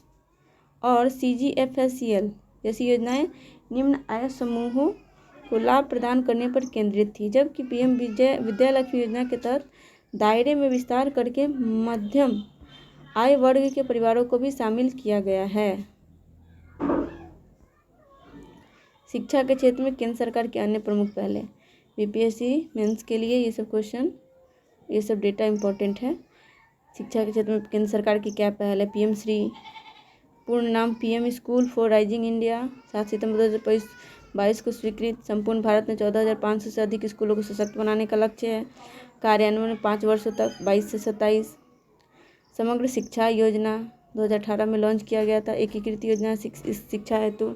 और CGFSCL जैसी योजनाएं निम्न आय समूहों को लाभ प्रदान करने पर केंद्रित थी, जबकि PM विद्या लक्ष्मी योजना के तहत दायरे में विस्तार करके मध्यम आय वर्ग के परिवारों को भी शामिल किया गया है। शिक्षा के क्षेत्र में केंद्र सरकार के अन्य प्रमुख पहले। BPSC मेंस के लिए ये सब डेटा इम्पोर्टेंट है। शिक्षा के क्षेत्र में केंद्र सरकार की क्या पहल है? PM श्री, पूर्ण नाम PM school for rising India, 7 सितंबर 2022 को स्वीकृत। संपूर्ण भारत में 14,500 से अधिक स्कूलों को सशक्त बनाने का लक्ष्य है। कार्यान्वयन 5 वर्षों तक 22 से 27। समग्र शिक्षा योजना 2018 में लॉन्च किया गया था। एकीकृत योजना शिक्षा हेतु।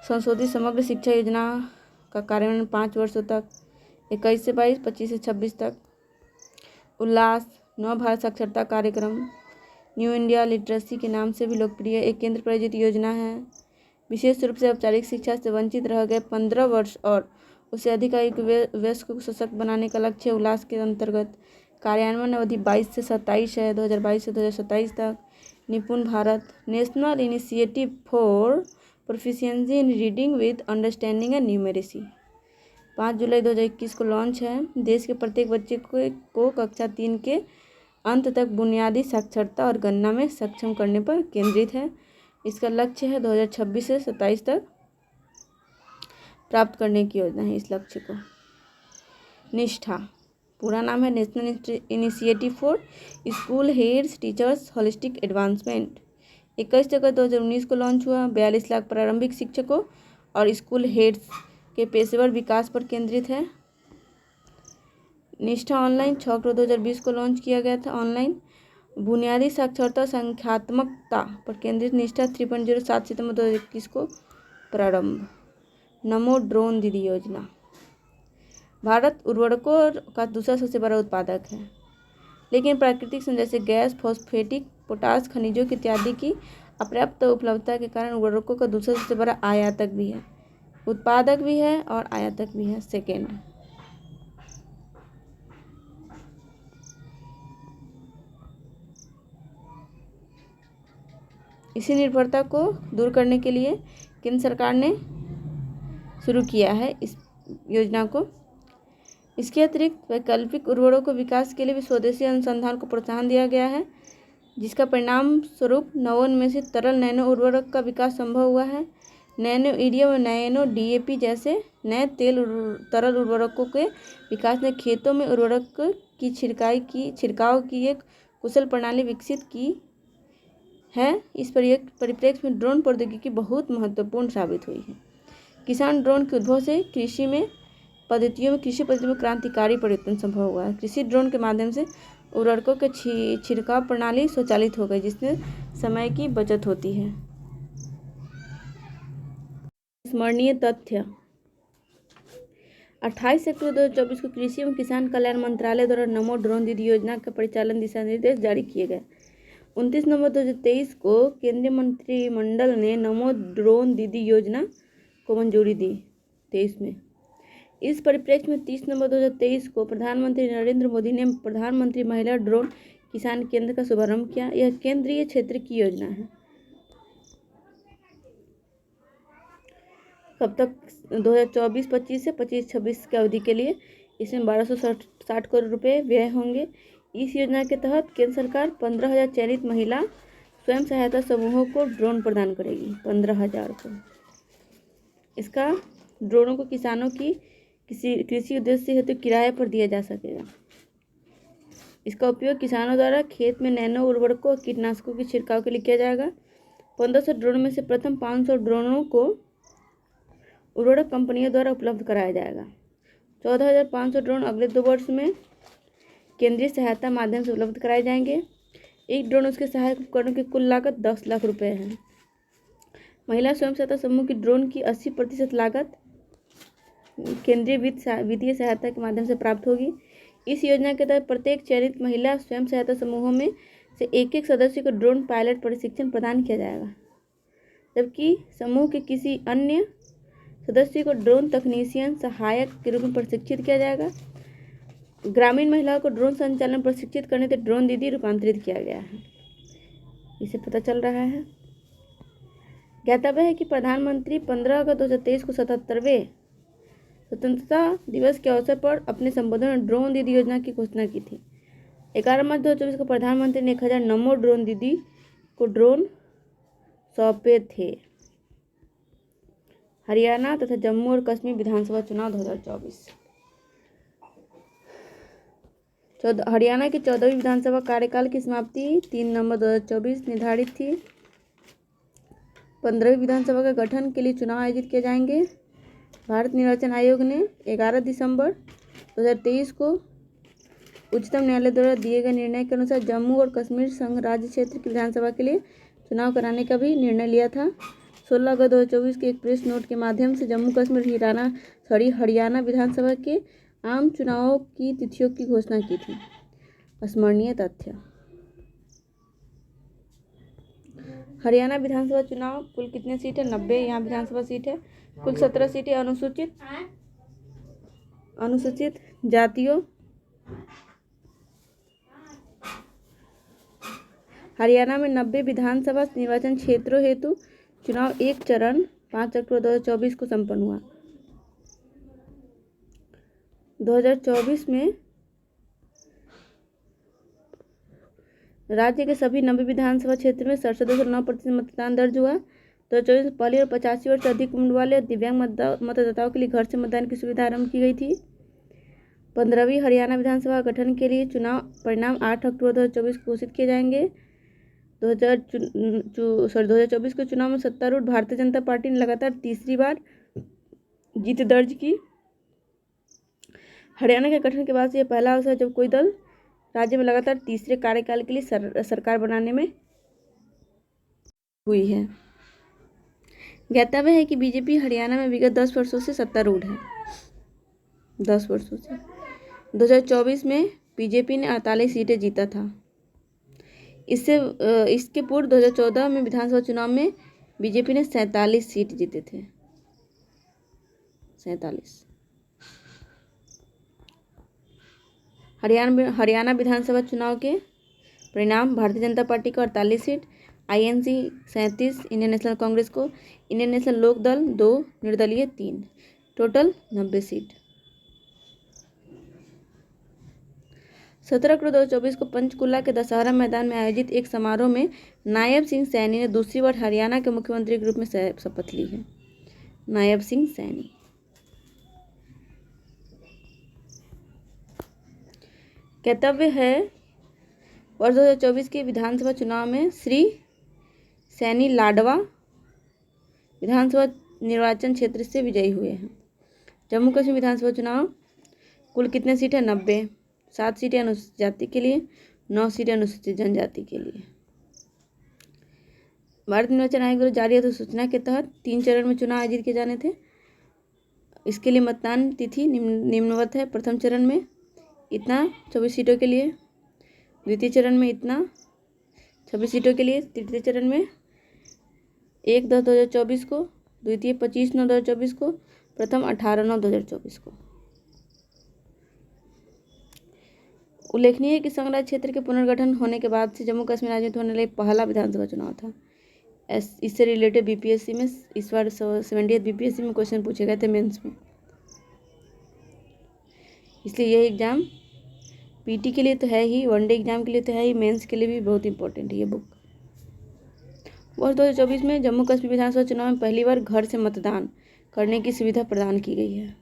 संशोधित समग्र शिक्षा योजना का कार्यान्वयन 5 वर्षों तक 21 से 22, 25 से 26 तक। उल्लास नव भारत साक्षरता कार्यक्रम न्यू इंडिया लिटरेसी के नाम से भी लोकप्रिय एक केंद्र प्रायोजित योजना है। विशेष रूप से औपचारिक शिक्षा से वंचित रह गए 15 वर्ष और उससे अधिक आयु के वयस्क को सशक्त बनाने का लक्ष्य उल्लास के अंतर्गत। कार्यान्वयन अवधि 22 से 27 है, 2022 से 2027 तक। निपुण Bharat national initiative for proficiency in reading with understanding and numeracy 5 जुलाई 2021 को लॉन्च है। देश के प्रत्येक बच्चे को कक्षा 3 के अंत तक बुनियादी साक्षरता और गणना में सक्षम करने पर केंद्रित है। इसका लक्ष्य है 2026 से 27 तक प्राप्त करने की योजना है। इस लक्ष्य को निष्ठा पूरा नाम है national initiative for school heads teachers holistic advancement. 21 अगस्त 2019 को लॉन्च हुआ। 42 लाख प्रारंभिक शिक्षकों और स्कूल हेड्स के पेशेवर विकास पर केंद्रित है। निष्ठा ऑनलाइन 6 अक्टूबर 2020 को लॉन्च किया गया था। ऑनलाइन बुनियादी साक्षरता संख्यात्मकता पर केंद्रित निष्ठा 3.0 7 सितंबर 2021 को प्रारंभ। नमो ड्रोन दीदी योजना। भारत उर्वरकों का दूसरा सबसे बड़ा उत्पादक है, लेकिन प्राकृतिक संसाधन जैसे गैस, फॉस्फेटिक, पोटास, खनिजों इत्यादि की अपर्याप्त उपलब्धता के कारण उर्वरकों का दूसरा सबसे बड़ा आयातक भी है, उत्पादक भी है और आयातक भी है। सेकेंड इसी निर्भरता को दूर करने के लिए केंद्र सरकार ने शुरू किया है इस योजना को। इसके अतिरिक्त वैकल्पिक उर्वरकों विकास के लिए भी स्वदेशी अनुसंधान को प्रोत्साहन दिया गया है, जिसका परिणाम स्वरूप नवोन्मेषित तरल नैनो उर्वरक का विकास संभव हुआ है। नैनो यूरिया और नैनो DAP जैसे नए तरल उर्वरकों के विकास ने खेतों में उर्वरक की छिड़काव की एक कुशल प्रणाली विकसित की है। इस परिप्रेक्ष्य में ड्रोन प्रौद्योगिकी बहुत महत्वपूर्ण साबित हुई है। किसान ड्रोन के उद्भव से कृषि पद्धतियों में क्रांतिकारी परिवर्तन संभव हुआ है। कृषि ड्रोन के माध्यम से उर्वरकों के छिड़काव प्रणाली स्वचालित हो गई, जिससे समय की बचत होती है। स्मरणीय तथ्य 28 अक्टूबर 2024 को कृषि एवं किसान कल्याण मंत्रालय द्वारा नमो ड्रोन दीदी योजना का परिचालन दिशा निर्देश जारी किए गए। 29 नवंबर 2023 को केंद्रीय मंत्रिमंडल ने नमो ड्रोन दीदी योजना को मंजूरी दी 23 में। इस परिप्रेक्ष्य में 30 नवंबर 2023 को प्रधानमंत्री नरेंद्र मोदी ने प्रधानमंत्री महिला ड्रोन किसान केंद्र का शुभारंभ किया। यह केंद्रीय क्षेत्र की योजना है। कब तक? 2024-25 से 25-26 की अवधि के लिए। इसमें 1260 करोड़ रुपए व्यय होंगे। इस योजना के तहत केंद्र सरकार 15,000 चयनित महिला स्वयं सहायता समूहों को ड्रोन प्रदान करेगी। 15,000 को। इसका ड्रोनों को किसानों की किसी कृषि उद्देश्य हेतु किराए पर दिया जा सकेगा। इसका उपयोग किसानों द्वारा खेत में नैनो उर्वरकों और कीटनाशकों के छिड़काव के लिए किया जाएगा। 1500 ड्रोन में से प्रथम 500 ड्रोनों को उर्वरक कंपनियों द्वारा उपलब्ध कराया जाएगा। 14,500 ड्रोन अगले 2 वर्ष में केंद्रीय सहायता माध्यम से उपलब्ध कराए जाएंगे। एक ड्रोन उसके सहायक उपकरणों की कुल लागत 10 लाख रुपए है। महिला स्वयं सहायता समूह की ड्रोन की 80% लागत केंद्रीय वित्तीय सहायता के माध्यम से प्राप्त होगी। इस योजना के तहत प्रत्येक चयनित महिला स्वयं सहायता समूहों में से एक सदस्य को ड्रोन पायलट प्रशिक्षण प्रदान किया जाएगा, जबकि समूह के किसी अन्य सदस्य को ड्रोन तकनीशियन सहायक के रूप में प्रशिक्षित किया जाएगा। ग्रामीण महिलाओं को ड्रोन संचालन प्रशिक्षित करने से ड्रोन दीदी रूपांतरित किया गया है, इसे पता चल रहा है। ज्ञातव्य है कि प्रधानमंत्री 15 अगस्त 2023 को 77वें स्वतंत्रता दिवस के अवसर पर अपने संबोधन में ड्रोन दीदी योजना की घोषणा की थी। 11 मार्च 2024 को प्रधानमंत्री ने 1000 नमो ड्रोन दीदी को ड्रोन सौंपे थे। हरियाणा तथा जम्मू और कश्मीर विधानसभा चुनाव 2024। हरियाणा की 14वीं विधानसभा कार्यकाल की समाप्ति 3 नवंबर 2024 निर्धारित थी। 15वीं विधानसभा का गठन के लिए चुनाव आयोजित किए जाएंगे। भारत निर्वाचन आयोग ने 11 दिसंबर 2023 को उच्चतम न्यायालय द्वारा दिए गए निर्णय के अनुसार जम्मू और कश्मीर संघ राज्य क्षेत्र की विधानसभा के लिए चुनाव कराने का भी निर्णय लिया था। 16 अगस्त 2024 के एक प्रेस नोट के माध्यम से जम्मू कश्मीर हरियाणा विधानसभा के आम चुनावों की तिथियों की घोषणा की थी। स्मरणीय तथ्य। हरियाणा विधानसभा चुनाव कुल कितने सीट है? 90 यहाँ विधानसभा सीट है। कुल 17 सीटें अनुसूचित जातियों। हरियाणा में 90 विधानसभा निर्वाचन क्षेत्रों हेतु चुनाव एक चरण 5 अक्टूबर 2024 को संपन्न हुआ। 2024 में राज्य के सभी 90 विधानसभा क्षेत्र में 67.9% मतदान दर्ज हुआ। 2024 में पहली और 85 वर्ष से अधिक उम्र वाले और दिव्यांग मतदाताओं के लिए घर से मतदान की सुविधा आरंभ की गई थी। 15वीं हरियाणा विधानसभा गठन के लिए चुनाव परिणाम 8 अक्टूबर 2024 को घोषित किए जाएंगे। 2024 के चुनाव में सत्तारूढ़ भारतीय जनता पार्टी ने लगातार तीसरी बार जीत दर्ज की। हरियाणा के गठन के बाद से यह पहला अवसर जब कोई दल राज्य में लगातार तीसरे कार्यकाल के लिए सरकार बनाने में हुई है। ज्ञातव्य है कि बीजेपी हरियाणा में विगत 10 वर्षों से सत्तारूढ़ है। 10 वर्षों से 2024 में बीजेपी ने 48 सीटें जीता था। इसके पूर्व 2014 में विधानसभा चुनाव में बीजेपी ने 47 सीट जीते थे। 47। हरियाणा विधानसभा चुनाव के परिणाम: भारतीय जनता पार्टी को 48 seat, INC 37, Indian National Congress को, इंडियन नेशनल लोक दल 2, निर्दलीय 3, टोटल 90 सीट। 17 अक्टूबर 2024 को पंचकुला के दशहरा मैदान में आयोजित एक समारोह में नायब सिंह सैनी ने दूसरी बार हरियाणा के मुख्यमंत्री के रूप में शपथ ली है। नायब सिंह सैनी। ज्ञातव्य है वर्ष 2024 के विधानसभा चुनाव में श्री सैनी लाडवा विधानसभा निर्वाचन क्षेत्र से विजयी हुए हैं। जम्मू कश्मीर विधानसभा चुनाव कुल कितने सीट है? 90। 7 सीटें अनुसूचित जाति के लिए, 9 सीटें अनुसूचित जनजाति के लिए। भारत निर्वाचन आयोग द्वारा जारी अधिसूचना के तहत 3 चरण में चुनाव आयोजित किए जाने थे। इसके लिए मतदान तिथि निम्नवत है। प्रथम चरण में इतना 24 सीटों के लिए, द्वितीय चरण में इतना 26 सीटों के लिए, तृतीय चरण में 1/10/2024 को, द्वितीय 25/9/2024 को, प्रथम 18/9/2024 को। उल्लेखनीय है कि संघ राज्य क्षेत्र के पुनर्गठन होने के बाद से जम्मू कश्मीर राज्य में होने वाला पहला विधानसभा चुनाव था। इससे रिलेटेड बीपीएससी में इस बार 70th बीपीएससी में क्वेश्चन पूछे गए थे मेंस में, इसलिए यह एग्ज़ाम पीटी के लिए तो है ही, वनडे एग्जाम के लिए तो है ही, मेंस के लिए भी बहुत इंपॉर्टेंट है ये बुक। वर्ष 2024 में जम्मू कश्मीर विधानसभा चुनाव में पहली बार घर से मतदान करने की सुविधा प्रदान की गई है।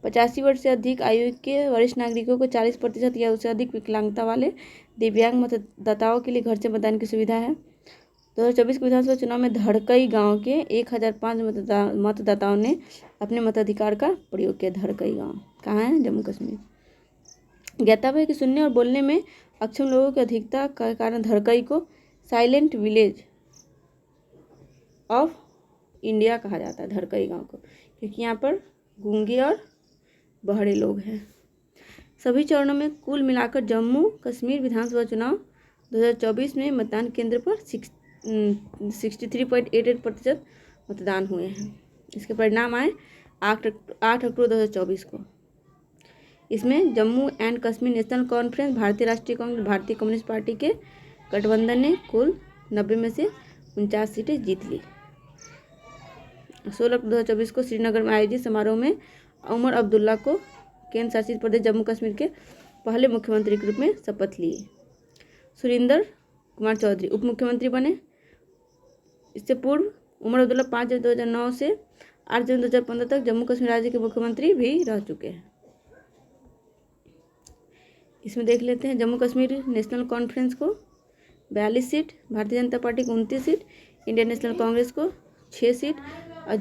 85 वर्ष से अधिक आयु के वरिष्ठ नागरिकों को 40% या उससे अधिक विकलांगता वाले दिव्यांग मतदाताओं के लिए घर से मतदान की सुविधा है। 2024 के विधानसभा चुनाव में धड़कई गांव के 1005 मतदाताओं ने अपने मताधिकार का प्रयोग किया। धड़कई गांव कहाँ है? जम्मू कश्मीर। ज्ञातव्य है कि सुनने और बोलने में अक्षम लोगों की अधिकता के कारण धड़कई को साइलेंट विलेज ऑफ इंडिया कहा जाता है, धड़कई गांव को, क्योंकि यहाँ पर गूंगे और बहरे लोग हैं। सभी चरणों में कुल मिलाकर जम्मू कश्मीर विधानसभा चुनाव 2024 में मतदान केंद्र पर 63.88% मतदान हुए हैं। इसके परिणाम आए 8 अक्टूबर 2024 को। इसमें Jammu and Kashmir national conference, भारतीय राष्ट्रीय कांग्रेस, भारतीय कम्युनिस्ट पार्टी के गठबंधन ने कुल 90 में से 49 सीटें जीत ली। 16 अक्टूबर 2024 को श्रीनगर में आयोजित समारोह में उमर अब्दुल्ला को केंद्र शासित प्रदेश जम्मू कश्मीर के पहले मुख्यमंत्री के रूप में शपथ लिए। सुरेंद्र कुमार चौधरी उप मुख्यमंत्री बने। इससे पूर्व उमर अब्दुल्ला 5 जनवरी 2009 से 8 जनवरी 2015 तक जम्मू कश्मीर राज्य के मुख्यमंत्री भी रह चुके हैं। इसमें देख लेते हैं जम्मू कश्मीर नेशनल कॉन्फ्रेंस को 42 सीट, भारतीय जनता पार्टी को 29 सीट, इंडियन नेशनल कांग्रेस को 6 सीट और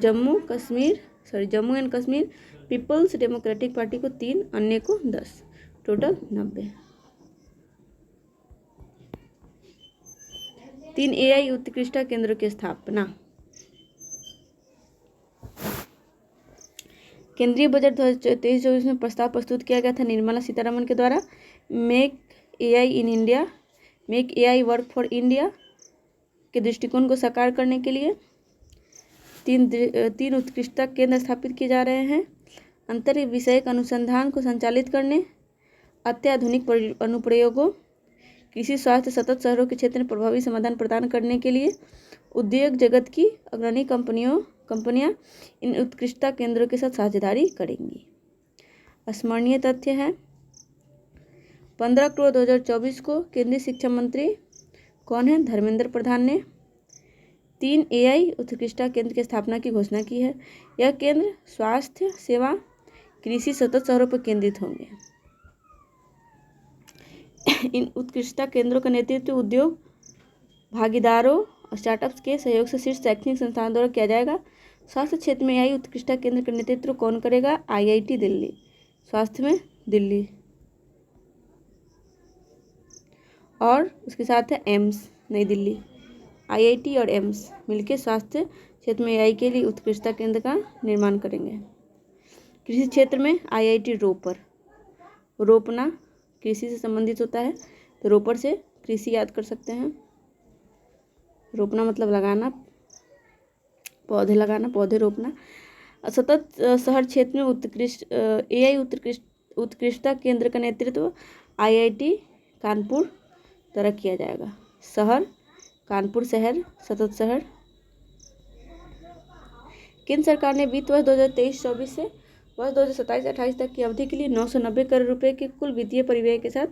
Jammu and Kashmir Peoples Democratic Party को 3, अन्य को 10, टोटल 90। 3 एआई उत्कृष्टता केंद्रों की स्थापना। केंद्रीय बजट 2023-24 में प्रस्ताव प्रस्तुत किया गया था निर्मला सीतारमण के द्वारा। Make AI in India, make AI work for India के दृष्टिकोण को साकार करने के लिए 3 उत्कृष्टता केंद्र स्थापित किए जा रहे हैं। अंतर विषयक अनुसंधान को संचालित करने, अत्याधुनिक अनुप्रयोगों, कृषि, स्वास्थ्य, सतत शहरों के क्षेत्र में प्रभावी समाधान प्रदान करने के लिए उद्योग जगत की अग्रणी कंपनियां इन उत्कृष्टता केंद्रों के साथ साझेदारी करेंगी। स्मरणीय तथ्य है 15 अक्टूबर 2024 को केंद्रीय शिक्षा मंत्री कौन है? धर्मेंद्र प्रधान ने 3 एआई उत्कृष्टता केंद्र की स्थापना की घोषणा की है। यह केंद्र स्वास्थ्य सेवा, कृषि, सतत शहरों पर केंद्रित होंगे। इन उत्कृष्टता केंद्रों का नेतृत्व उद्योग भागीदारों और स्टार्टअप्स के सहयोग से शीर्ष शैक्षणिक संस्थान द्वारा किया जाएगा। स्वास्थ्य क्षेत्र में एआई उत्कृष्टता केंद्र का नेतृत्व कौन करेगा? आईआईटी दिल्ली। स्वास्थ्य में दिल्ली और उसके साथ है एम्स नई दिल्ली। आईआईटी और एम्स मिलकर स्वास्थ्य क्षेत्र में एआई के लिए उत्कृष्टता केंद्र का निर्माण करेंगे। कृषि क्षेत्र में आईआईटी रोपना कृषि से संबंधित होता है, तो रोपड़ से कृषि याद कर सकते हैं। रोपना मतलब लगाना, पौधे लगाना, पौधे रोपना। सतत शहर क्षेत्र में एआई उत्कृष्टता केंद्र का नेतृत्व आईआईटी कानपुर द्वारा किया जाएगा। शहर कानपुर शहर, सतत शहर। केंद्र सरकार ने वित्त वर्ष 2023-24 से वर्ष 2027-28 तक की अवधि के लिए 990 करोड़ रुपए के कुल वित्तीय परिव्यय के साथ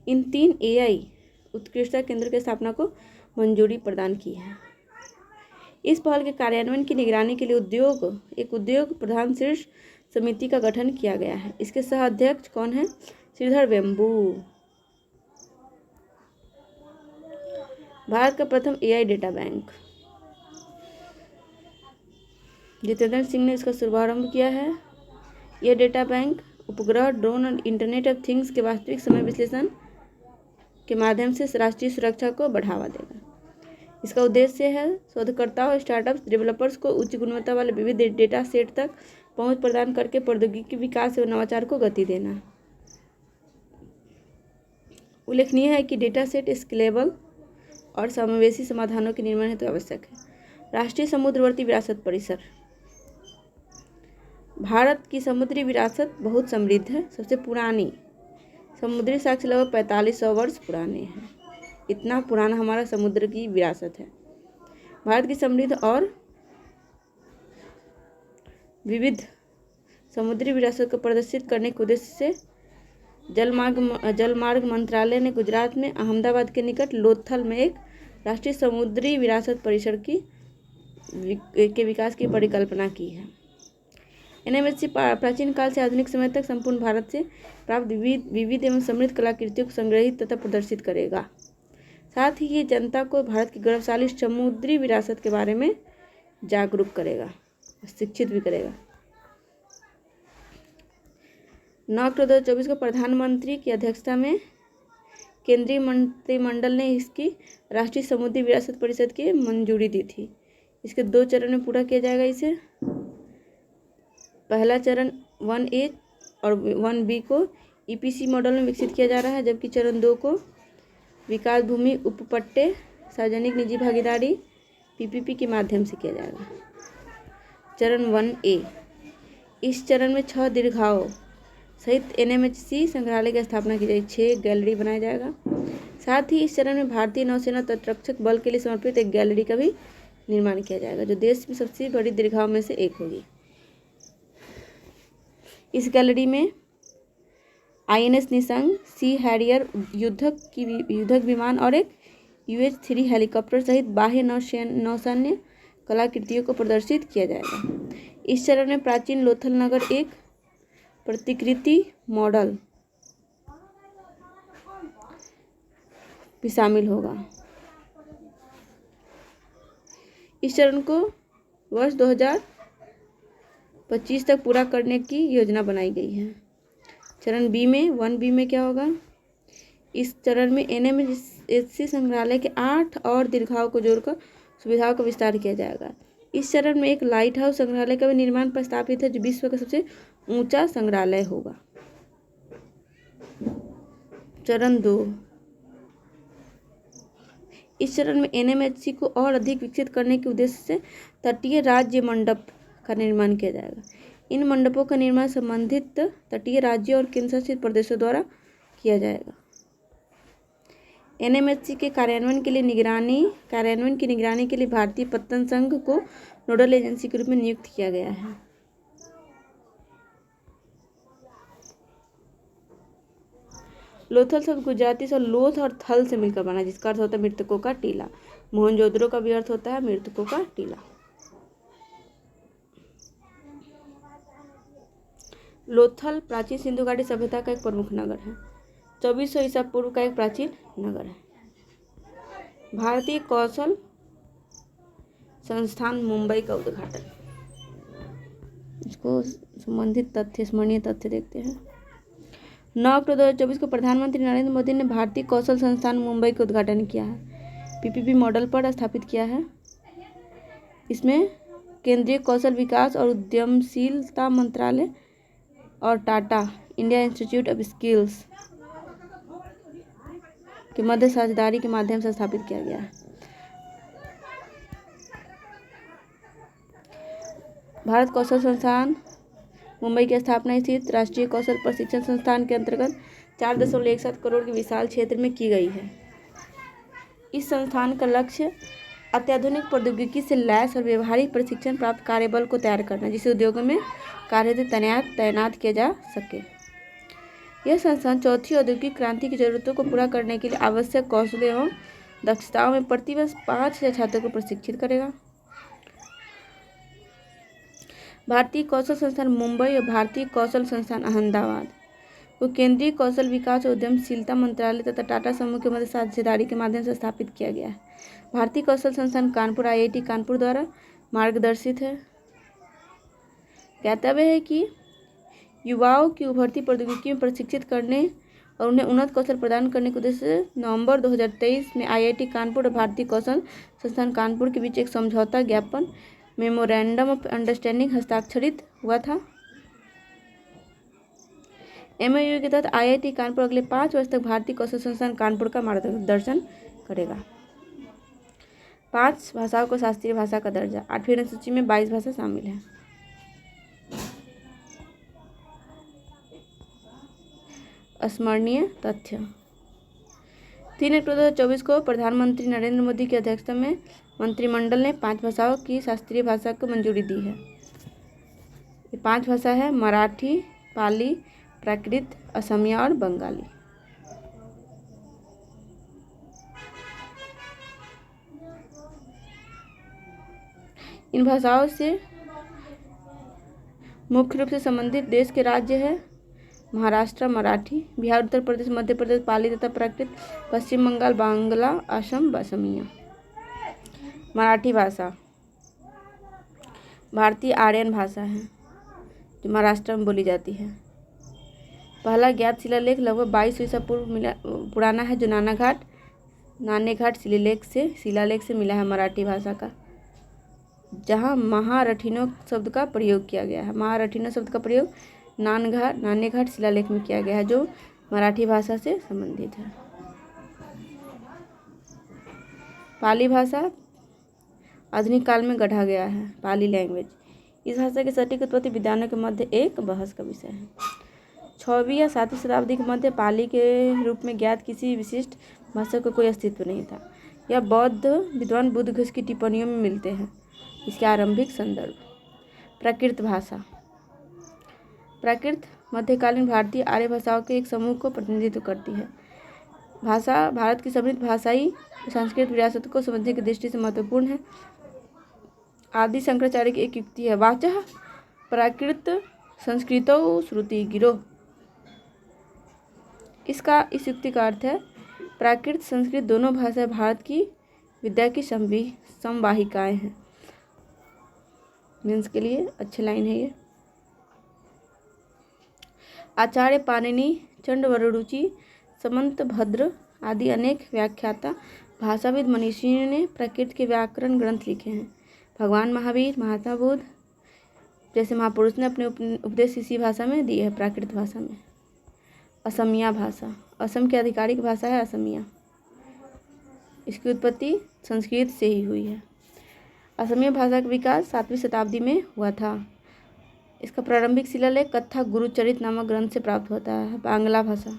इन 3 एआई उत्कृष्टता केंद्र की स्थापना को मंजूरी प्रदान की है। इस पहल के कार्यान्वयन की निगरानी के लिए एक उद्योग प्रधान शीर्ष समिति का गठन किया गया है। इसके सह अध्यक्ष कौन है? श्रीधर वेम्बू। भारत का प्रथम AI data bank Jitendra Singh ने इसका शुभारंभ किया है। यह डेटा बैंक उपग्रह, ड्रोन और इंटरनेट ऑफ थिंग्स के वास्तविक समय विश्लेषण के माध्यम से राष्ट्रीय सुरक्षा को बढ़ावा देगा। इसका उद्देश्य है शोधकर्ताओं और स्टार्टअप्स डेवलपर्स को उच्च गुणवत्ता वाले विविध डेटा सेट तक पहुंच प्रदान करके प्रौद्योगिकी विकास और नवाचार को गति देना। उल्लेखनीय है कि डेटा सेट स्केलेबल और समावेशी समाधानों के निर्माण हेतु आवश्यक है। राष्ट्रीय समुद्रवर्ती विरासत परिसर। भारत की समुद्री विरासत बहुत समृद्ध है। सबसे पुरानी समुद्री साक्ष्य लगभग 4500 वर्ष पुराने हैं। इतना पुराना हमारा समुद्र की विरासत है। भारत की समृद्ध और विविध समुद्री विरासत को प्रदर्शित करने के उद्देश्य से जलमार्ग मंत्रालय ने गुजरात में अहमदाबाद के निकट लोथल में एक राष्ट्रीय समुद्री विरासत परिसर के विकास की परिकल्पना की है। एनएमएचसी प्राचीन काल से आधुनिक समय तक संपूर्ण भारत से प्राप्त विविध एवं समृद्ध कलाकृतियों को संग्रहित तथा प्रदर्शित करेगा। साथ ही ये जनता को भारत की गौरवशाली समुद्री विरासत के बारे में जागरूक करेगा, शिक्षित भी करेगा। 9 अक्टूबर 2024 को प्रधानमंत्री की अध्यक्षता में केंद्रीय मंत्रिमंडल ने इसकी राष्ट्रीय समुद्री विरासत परिषद की मंजूरी दी थी। इसके 2 चरण में पूरा किया जाएगा। इसे पहला चरण 1A और 1B को ईपीसी मॉडल में विकसित किया जा रहा है, जबकि चरण 2 को विकास भूमि उपपट्टे सार्वजनिक निजी भागीदारी पीपीपी के माध्यम से किया जाएगा। चरण 1A, इस चरण में 6 दीर्घाओं सहित एनएमएचसी संग्रहालय की स्थापना की जाएगी। 6 गैलरी बनाया जाएगा। साथ ही इस चरण में भारतीय नौसेना तटरक्षक बल के लिए समर्पित एक गैलरी का भी निर्माण किया जाएगा, जो देश में सबसे बड़ी दीर्घाओं में से एक होगी। इस गैलरी में आईएनएस निशंक, सी हैरियर युद्धक विमान और एक UH-3 हेलीकॉप्टर सहित बाह्य नौसैन्य कलाकृतियों को प्रदर्शित किया जाएगा। इस चरण में प्राचीन लोथल नगर एक प्रतिकृति मॉडल भी शामिल होगा। इस चरण को वर्ष 2025 तक पूरा करने की योजना बनाई गई है। चरण बी में 1B में क्या होगा? इस चरण में एनएमएचसी संग्रहालय के 8 और दीर्घाओं को जोड़कर सुविधाओं का विस्तार किया जाएगा। इस चरण में एक लाइट हाउस संग्रहालय का भी निर्माण प्रस्तावित है, जो विश्व का सबसे ऊंचा संग्रहालय होगा। चरण 2, इस चरण में एनएमएचसी को और अधिक विकसित करने के उद्देश्य से तटीय राज्य मंडप का निर्माण किया जाएगा। इन मंडपों का निर्माण संबंधित तटीय राज्यों और केंद्र शासित प्रदेशों द्वारा किया जाएगा। एनएमएचसी के कार्यान्वयन की निगरानी के लिए भारतीय पत्तन संघ को नोडल एजेंसी के रूप में नियुक्त किया गया है। लोथल शब्द गुजराती से लोथ और थल से मिलकर बना, जिसका अर्थ होता है मृतकों का टीला। मोहनजोदड़ो का भी अर्थ होता है मृतकों का टीला। लोथल प्राचीन सिंधु घाटी सभ्यता का एक प्रमुख नगर है। 2400 ईसा पूर्व का एक प्राचीन नगर है। भारतीय कौशल संस्थान मुंबई का उद्घाटन। इसको संबंधित तथ्य, स्मरणीय तथ्य देखते हैं। 9 अक्टूबर 2024 को प्रधानमंत्री नरेंद्र मोदी ने भारतीय कौशल संस्थान मुंबई का उद्घाटन किया है। पीपीपी मॉडल पर स्थापित किया है। इसमें केंद्रीय कौशल विकास और उद्यमशीलता मंत्रालय और Tata India institute of skills के मध्य साझेदारी के माध्यम से स्थापित किया गया है। भारत कौशल संस्थान मुंबई की स्थापना स्थित राष्ट्रीय कौशल प्रशिक्षण संस्थान के अंतर्गत 4.17 करोड़ के विशाल क्षेत्र में की गई है। इस संस्थान का लक्ष्य अत्याधुनिक प्रौद्योगिकी से लैस और व्यवहारिक प्रशिक्षण प्राप्त कार्यबल को तैयार करना, जिसे उद्योगों में कार्यरत तैनात किया जा सके। यह संस्थान चौथी औद्योगिक क्रांति की जरूरतों को पूरा करने के लिए आवश्यक कौशल एवं दक्षताओं में प्रतिवर्ष 5,000 छात्रों को प्रशिक्षित करेगा। भारतीय कौशल संस्थान मुंबई और भारतीय कौशल संस्थान अहमदाबाद को केंद्रीय कौशल विकास और उद्यमशीलता मंत्रालय तथा टाटा समूह के मध्य साझेदारी के माध्यम से स्थापित किया गया है। भारतीय कौशल संस्थान कानपुर IIT कानपुर द्वारा मार्गदर्शित है। ज्ञातव्य है कि युवाओं की उभरती प्रौद्योगिकी में प्रशिक्षित करने और उन्हें उन्नत कौशल प्रदान करने के उद्देश्य से नवंबर 2023 में IIT कानपुर और भारतीय कौशल संस्थान कानपुर के बीच एक समझौता ज्ञापन मेमोरेंडम ऑफ अंडरस्टैंडिंग हस्ताक्षरित हुआ था। MOU के तहत IIT कानपुर अगले 5 वर्ष तक भारतीय कौशल संस्थान कानपुर का मार्गदर्शन करेगा। 5 भाषाओं को शास्त्रीय भाषा का दर्जा। 8वीं अनुसूची में 22 भाषा शामिल है। स्मरणीय तथ्य। 3 अक्टूबर 2024 को प्रधानमंत्री नरेंद्र मोदी की अध्यक्षता में मंत्रिमंडल ने 5 भाषाओं की शास्त्रीय भाषा को मंजूरी दी है। ये 5 भाषा है मराठी, पाली, प्राकृत, असमिया और बंगाली। इन भाषाओं से मुख्य रूप से संबंधित देश के राज्य है महाराष्ट्र मराठी, बिहार, उत्तर प्रदेश, मध्य प्रदेश पाली तथा प्राकृत, पश्चिम बंगाल बांग्ला, असम असमिया। मराठी भाषा भारतीय आर्यन भाषा है जो महाराष्ट्र में बोली जाती है। पहला ज्ञात शिलालेख लगभग 2200 ईसा पूर्व पुराना है जो नानेघाट शिलालेख से मिला है मराठी भाषा का, जहाँ महारठिनो शब्द का प्रयोग किया गया है। महारठिनो शब्द का प्रयोग नानेघाट शिलालेख में किया गया है जो मराठी भाषा से संबंधित है। पाली भाषा आधुनिक काल में गढ़ा गया है। पाली लैंग्वेज इस भाषा की सटीक उत्पत्ति विद्वानों के मध्य एक बहस का विषय है। 6वीं या 7वीं शताब्दी के मध्य पाली के रूप में ज्ञात किसी विशिष्ट भाषा का कोई अस्तित्व नहीं था। यह बौद्ध विद्वान बुद्ध घोष की टिप्पणियों में मिलते हैं। इसके आरंभिक संदर्भ। प्राकृत भाषा प्राकृत मध्यकालीन भारतीय आर्य भाषाओं के एक समूह को प्रतिनिधित्व करती है। भाषा भारत की समृद्ध भाषाई सांस्कृतिक विरासत को समझने की दृष्टि से महत्वपूर्ण है। आदि शंकराचार्य की एक युक्ति है, वाचः प्राकृत संस्कृतौ श्रुति गिरो। इस युक्ति का अर्थ है प्राकृत संस्कृत दोनों भाषाएं भारत की विद्या की संवाहिकाएं हैं। मीन्स के लिए अच्छी लाइन है ये। आचार्य पाणिनि, चंडवररुचि, समंतभद्र आदि अनेक व्याख्याता भाषाविद मनीषियों ने प्राकृत के व्याकरण ग्रंथ लिखे हैं। भगवान महावीर, महात्मा बुद्ध जैसे महापुरुष ने अपने उपदेश इसी भाषा में दिए हैं, प्राकृत भाषा में। असमिया भाषा असम की आधिकारिक भाषा है असमिया। इसकी उत्पत्ति संस्कृत से ही हुई है। असमिया भाषा का विकास 7वीं शताब्दी में हुआ था। इसका प्रारंभिक शिलालेख कथा गुरुचरित नामक ग्रंथ से प्राप्त होता है। बांग्ला भाषा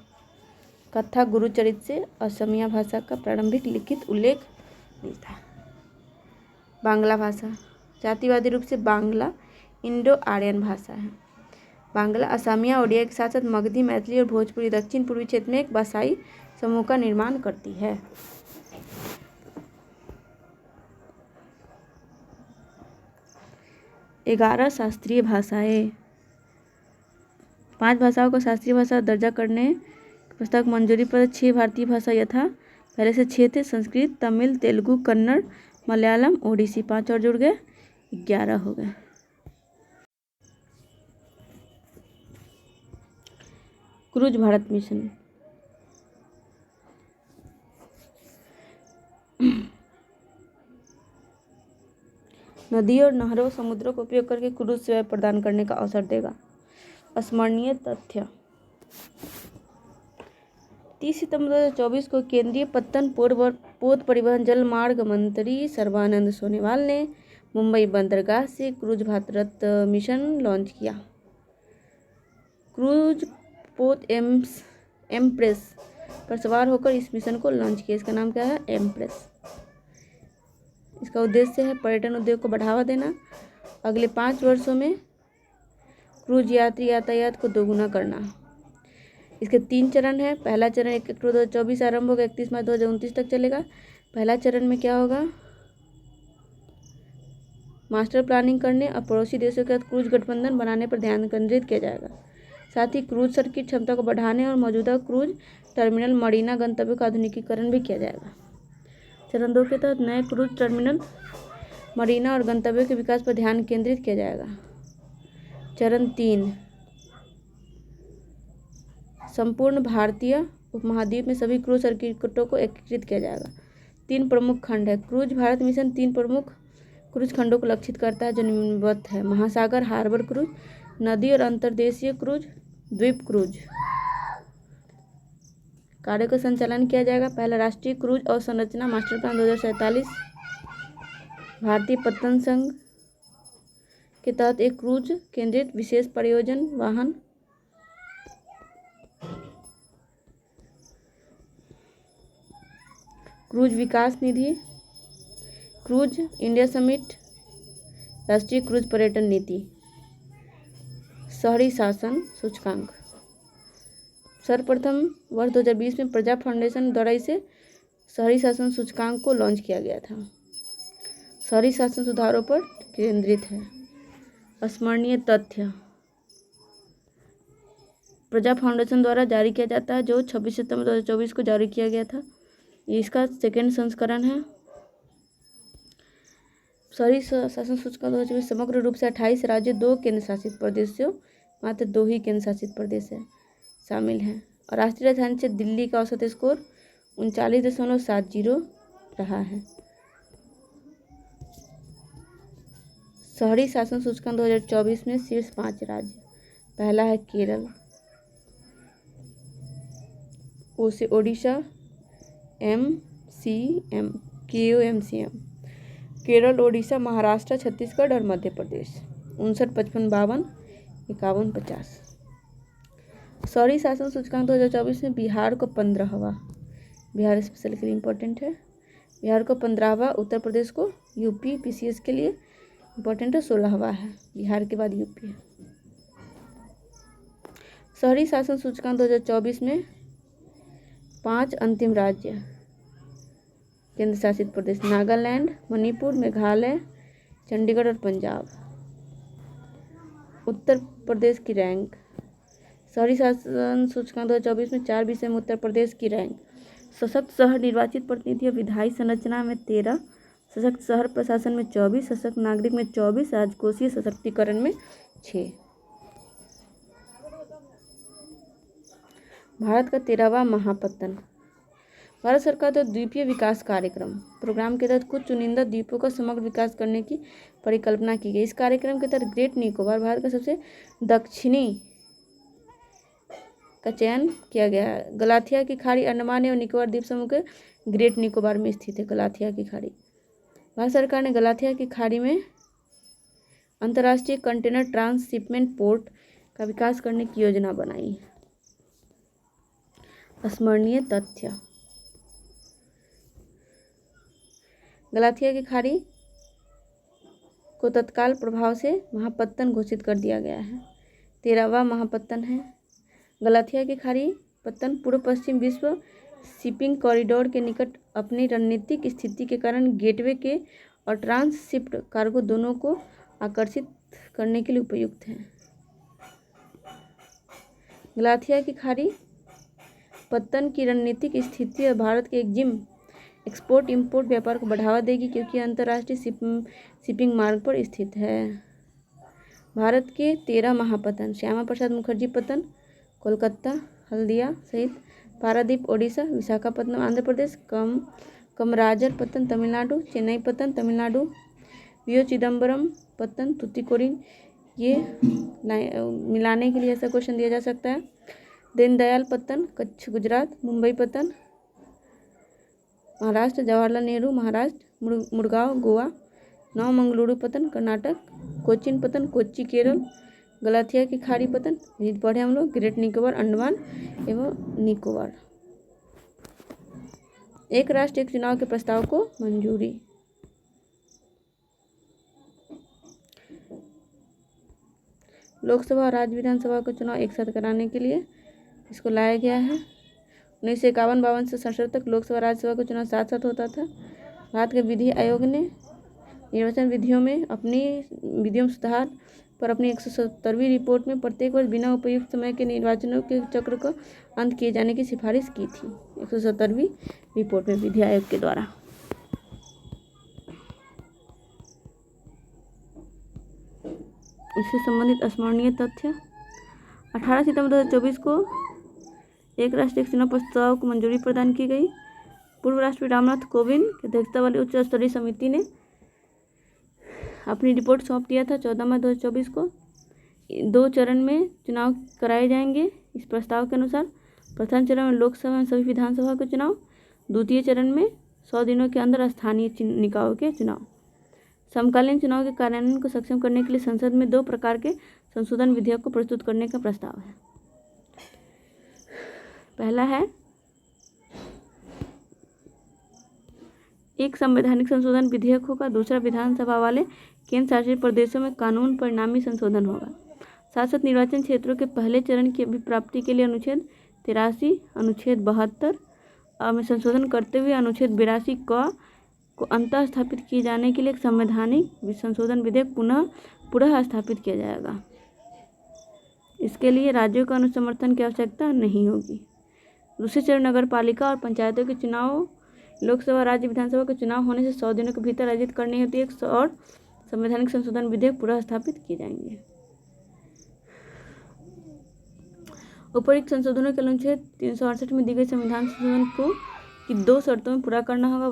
कथा गुरुचरित से असमिया भाषा का प्रारंभिक लिखित उल्लेख मिलता है। बांग्ला भाषा जातिवादी रूप से बांग्ला इंडो आर्यन भाषा है। बांग्ला असमिया ओडिया के साथ साथ मगधी, मैथिली और भोजपुरी दक्षिण पूर्वी क्षेत्र में एक भाषाई समूह का निर्माण करती है। ग्यारह शास्त्रीय भाषाएं। 5 भाषाओं को शास्त्रीय भाषा दर्जा करने प्रस्ताव मंजूरी पर 6 भारतीय भाषा यथा पहले से 6 थे, संस्कृत, तमिल, तेलुगु, कन्नड़, मलयालम, ओडिसी। 5 और जुड़ गए 11 हो गए। Cruise Bharat mission. नदी और नहरों समुद्रों का उपयोग करके क्रूज सेवा प्रदान करने का अवसर देगा। स्मरणीय तथ्य 30 सितंबर 2024 को केंद्रीय पत्तन पोत परिवहन जल मार्ग मंत्री सर्बानंद सोनोवाल ने मुंबई बंदरगाह से क्रूज भारत मिशन लॉन्च किया। क्रूज पोत एम्प्रेस पर सवार होकर इस मिशन को लॉन्च किया। इसका नाम क्या है? एम्प्रेस। इसका उद्देश्य है पर्यटन उद्योग को बढ़ावा देना, अगले 5 वर्षों में क्रूज यात्री यातायात को दोगुना करना। इसके 3 चरण हैं। पहला चरण 1 अक्टूबर 2024 आरंभ होगा, 31 मार्च 2029 तक चलेगा। पहला चरण में क्या होगा? मास्टर प्लानिंग करने और पड़ोसी देशों के साथ क्रूज गठबंधन बनाने पर ध्यान केंद्रित किया जाएगा। साथ ही क्रूज सर्किट क्षमता को बढ़ाने और मौजूदा क्रूज टर्मिनल मरीना गंतव्यों का आधुनिकीकरण भी किया जाएगा। चरण 2 के तहत नए क्रूज टर्मिनल मरीना और गंतव्यों के विकास पर ध्यान केंद्रित किया जाएगा। चरण 3 संपूर्ण भारतीय उपमहाद्वीप में सभी क्रूज सर्किटों को एकीकृत किया जाएगा। 3 प्रमुख खंड है। क्रूज भारत मिशन 3 प्रमुख क्रूज खंडों को लक्षित करता है जो निम्नवत है: महासागर हार्बर क्रूज, नदी और अंतर्देशीय क्रूज, द्वीप क्रूज। कार्य का संचालन किया जाएगा। पहला राष्ट्रीय क्रूज अवसंरचना मास्टर प्लान 2047 भारतीय पत्तन संघ के तहत एक क्रूज केंद्रित विशेष परियोजना वाहन क्रूज विकास निधि क्रूज इंडिया समिट, राष्ट्रीय क्रूज पर्यटन नीति, शहरी शासन सूचकांक। सर्वप्रथम वर्ष 2020 में प्रजा फाउंडेशन द्वारा इसे शहरी शासन सूचकांक को लॉन्च किया गया था। शहरी शासन सुधारों पर केंद्रित है। स्मरणीय तथ्य प्रजा फाउंडेशन द्वारा जारी किया जाता है, जो 26 सितंबर 2024 को जारी किया गया था। ये इसका सेकेंड संस्करण है। शहरी शासन सूचकांक 2024 समग्र रूप से 28 राज्य, 2 केंद्र शासित प्रदेशों, मात्र 2 ही केंद्र शासित प्रदेश है शामिल हैं। और राष्ट्रीय राजधानी से दिल्ली का औसत स्कोर 39.70 रहा है। शहरी शासन सूचकांक 2024 में शीर्ष 5 राज्य। पहला है केरल, उसे ओडिशा, MCM, KOMCM, केरल, ओडिशा, महाराष्ट्र, छत्तीसगढ़ और मध्य प्रदेश। 59, 55, 52, 51, 50। शहरी शासन सूचकांक 2024 में बिहार को 15वां, बिहार स्पेशल के लिए इम्पोर्टेंट है, बिहार को 15वां, उत्तर प्रदेश को, यूपी PCS के लिए इम्पोर्टेंट है, 16वां है, बिहार के बाद यूपी है। शहरी शासन सूचकांक 2024 में 5 अंतिम राज्य, केंद्र शासित प्रदेश, नागालैंड, मणिपुर, मेघालय, चंडीगढ़ और पंजाब। उत्तर प्रदेश की रैंक। शहरी शासन सूचकांक 2024 में 4 विषय में उत्तर प्रदेश की रैंक। सशक्त शहर निर्वाचित प्रतिनिधि और विधायी संरचना में 13, सशक्त शहर प्रशासन में 24, सशक्त नागरिक में 24, राजकोषीय सशक्तिकरण में 6। भारत का 13वां महापत्तन। भारत सरकार द्वारा द्वीपीय विकास कार्यक्रम प्रोग्राम के तहत कुछ चुनिंदा द्वीपों का समग्र विकास करने की परिकल्पना की गई। इस कार्यक्रम के तहत ग्रेट निकोबार भारत का सबसे दक्षिणी का चयन किया गया है। गलाथिया की खाड़ी अंडमान एवं निकोबार द्वीप समूह के ग्रेट निकोबार में स्थित है। गलाथिया की खाड़ी। भारत सरकार ने गलाथिया की खाड़ी में अंतर्राष्ट्रीय कंटेनर ट्रांसशिपमेंट पोर्ट का विकास करने की योजना बनाई है। स्मरणीय तथ्य गलाथिया की खाड़ी को तत्काल प्रभाव से महापत्तन घोषित कर दिया गया है। 13वां महापत्तन है। गलाथिया की खाड़ी पत्तन पूर्व पश्चिम विश्व शिपिंग कॉरिडोर के निकट अपनी रणनीतिक स्थिति के कारण गेटवे के और ट्रांसशिप्ड कार्गो दोनों को आकर्षित करने के लिए उपयुक्त है। गलाथिया की खाड़ी पत्तन की रणनीतिक स्थिति और भारत के एक्सपोर्ट इंपोर्ट व्यापार को बढ़ावा देगी, क्योंकि अंतर्राष्ट्रीय शिपिंग मार्ग पर स्थित है। भारत के 13 महापत्तन। श्यामा प्रसाद मुखर्जी पत्तन कोलकाता, हल्दिया सहित पारादीप ओडिशा, विशाखापत्तनम आंध्र प्रदेश, कमराजर पत्तन तमिलनाडु, चेन्नई पत्तन तमिलनाडु, वीओ चिदम्बरम पत्तन तूतीकोरिन। ये मिलाने के लिए ऐसा क्वेश्चन दिया जा सकता है। दीनदयाल पत्तन कच्छ गुजरात, मुंबई पत्तन महाराष्ट्र, जवाहरलाल नेहरू महाराष्ट्र, मुड़गांव गोवा, नवमंगलुरु पत्तन कर्नाटक, कोचीन पत्तन कोच्चि केरल, गलाथिया की खाड़ी पत्तन पढ़े हम लोग ग्रेट निकोबार अंडमान एवं निकोबार। एक राष्ट्र एक चुनाव के प्रस्ताव को मंजूरी। लोकसभा और राज्य विधानसभा का चुनाव एक साथ कराने के लिए इसको लाया गया है। 1951-52 से 67 तक लोकसभा राज्यसभा का चुनाव साथ साथ होता था। भारत के विधि आयोग ने निर्वाचन विधियों में सुधार पर अपनी 170वीं रिपोर्ट में प्रत्येक वर्ष बिना उपयुक्त समय के निर्वाचनों के चक्र का अंत किए जाने की सिफारिश की थी। 170वीं रिपोर्ट में विधि आयोग के द्वारा। इससे संबंधित स्मरणीय तथ्य 18 सितंबर 2024 को एक राष्ट्र एक चुनाव प्रस्ताव को मंजूरी प्रदान की गई। पूर्व राष्ट्रपति रामनाथ कोविंद की अध्यक्षता वाली उच्च स्तरीय समिति ने अपनी रिपोर्ट सौंप दिया था 14 मई 2024 को। 2 चरण में चुनाव कराए जाएंगे। इस प्रस्ताव के अनुसार प्रथम चरण में लोकसभा में सभी विधानसभा के चुनाव, द्वितीय चरण में 100 दिनों के अंदर स्थानीय निकायों के चुनाव। समकालीन चुनाव के कार्यान्वयन को सक्षम करने के लिए संसद में 2 प्रकार के संशोधन विधेयक को प्रस्तुत करने का प्रस्ताव है। पहला है एक संवैधानिक संशोधन विधेयक होगा, दूसरा विधानसभा वाले केंद्र शासित प्रदेशों में कानून परिणामी संशोधन होगा। शासक निर्वाचन क्षेत्रों के पहले चरण की अभिप्राप्ति के लिए अनुच्छेद 83, अनुच्छेद 72 में संशोधन करते हुए अनुच्छेद 82 को अंतः स्थापित किए जाने के लिए एक संवैधानिक संशोधन विधेयक पुनः स्थापित किया जाएगा। इसके लिए राज्यों का अनुसमर्थन की आवश्यकता नहीं होगी। दूसरे चरण नगर पालिका और पंचायतों के चुनाव लोकसभा राज्य विधानसभा के चुनाव होने से 100 दिनों के भीतर आयोजित करनी होती है और संवैधानिक संशोधन विधेयक पुनः स्थापित किए जाएंगे। उपरोक्त संशोधनों के अनुच्छेद 368 में दी गई संविधान संशोधन को कि 2 शर्तों में पूरा करना होगा।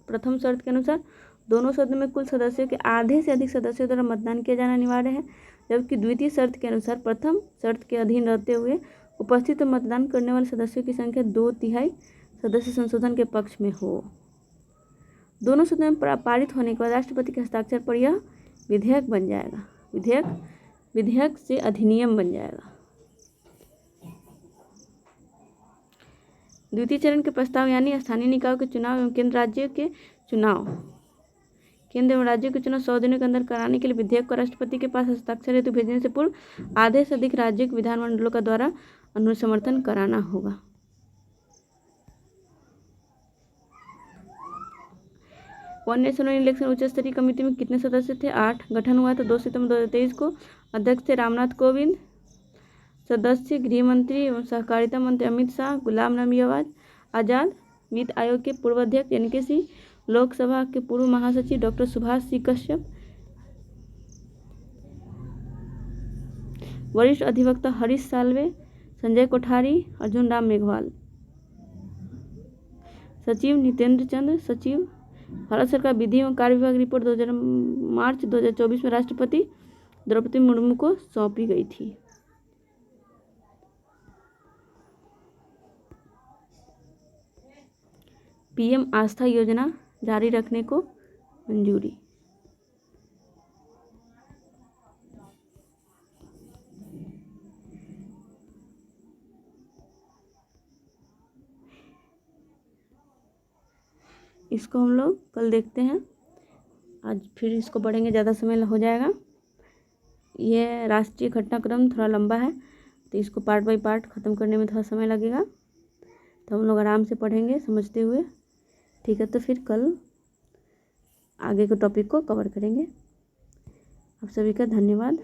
प्रथम शर्त के अनुसार दोनों सदनों में कुल सदस्यों के आधे से अधिक सदस्यों द्वारा मतदान किया जाना अनिवार्य है, जबकि द्वितीय शर्त के अनुसार प्रथम शर्त के अधीन रहते हुए उपस्थित और मतदान करने वाले सदस्यों की संख्या 2/3 सदस्य संशोधन के पक्ष में हो। दोनों सदनों में पारित होने के बाद राष्ट्रपति के हस्ताक्षर पर यह विधेयक बन जाएगा। विधेयक से अधिनियम बन जाएगा। द्वितीय चरण के प्रस्ताव यानी स्थानीय निकायों के चुनाव एवं केंद्र राज्य के चुनाव 100 दिनों के अंदर कराने के लिए विधेयक को राष्ट्रपति के पास हस्ताक्षर हेतु भेजने से पूर्व आधे से अधिक राज्यों के विधानमंडलों का द्वारा अनुसमर्थन कराना होगा। वन नेशन वन इलेक्शन उच्च स्तरीय कमेटी में कितने सदस्य थे? 8। गठन हुआ था 2 सितंबर 2023 को। अध्यक्ष थे रामनाथ कोविंद। सदस्य गृह मंत्री एवं सहकारिता मंत्री अमित शाह, गुलाम नबी आज़ाद, वित्त आयोग के पूर्व अध्यक्ष NK सिंह, लोकसभा के पूर्व महासचिव डॉक्टर सुभाष सी कश्यप, वरिष्ठ अधिवक्ता हरीश साल्वे, संजय कोठारी, अर्जुन राम मेघवाल, सचिव नितेंद्र चंद्र, सचिव भारत सरकार विधि एवं कार्य विभाग रिपोर्ट मार्च 2024 में राष्ट्रपति द्रौपदी मुर्मू को सौंपी गई थी। PM आस्था योजना जारी रखने को मंजूरी। इसको हम लोग कल देखते हैं, आज फिर इसको पढ़ेंगे, ज़्यादा समय हो जाएगा। यह राष्ट्रीय घटनाक्रम थोड़ा लंबा है तो इसको पार्ट बाय पार्ट ख़त्म करने में थोड़ा समय लगेगा, तो हम लोग आराम से पढ़ेंगे समझते हुए। ठीक है, तो फिर कल आगे के टॉपिक को कवर करेंगे। आप सभी का धन्यवाद।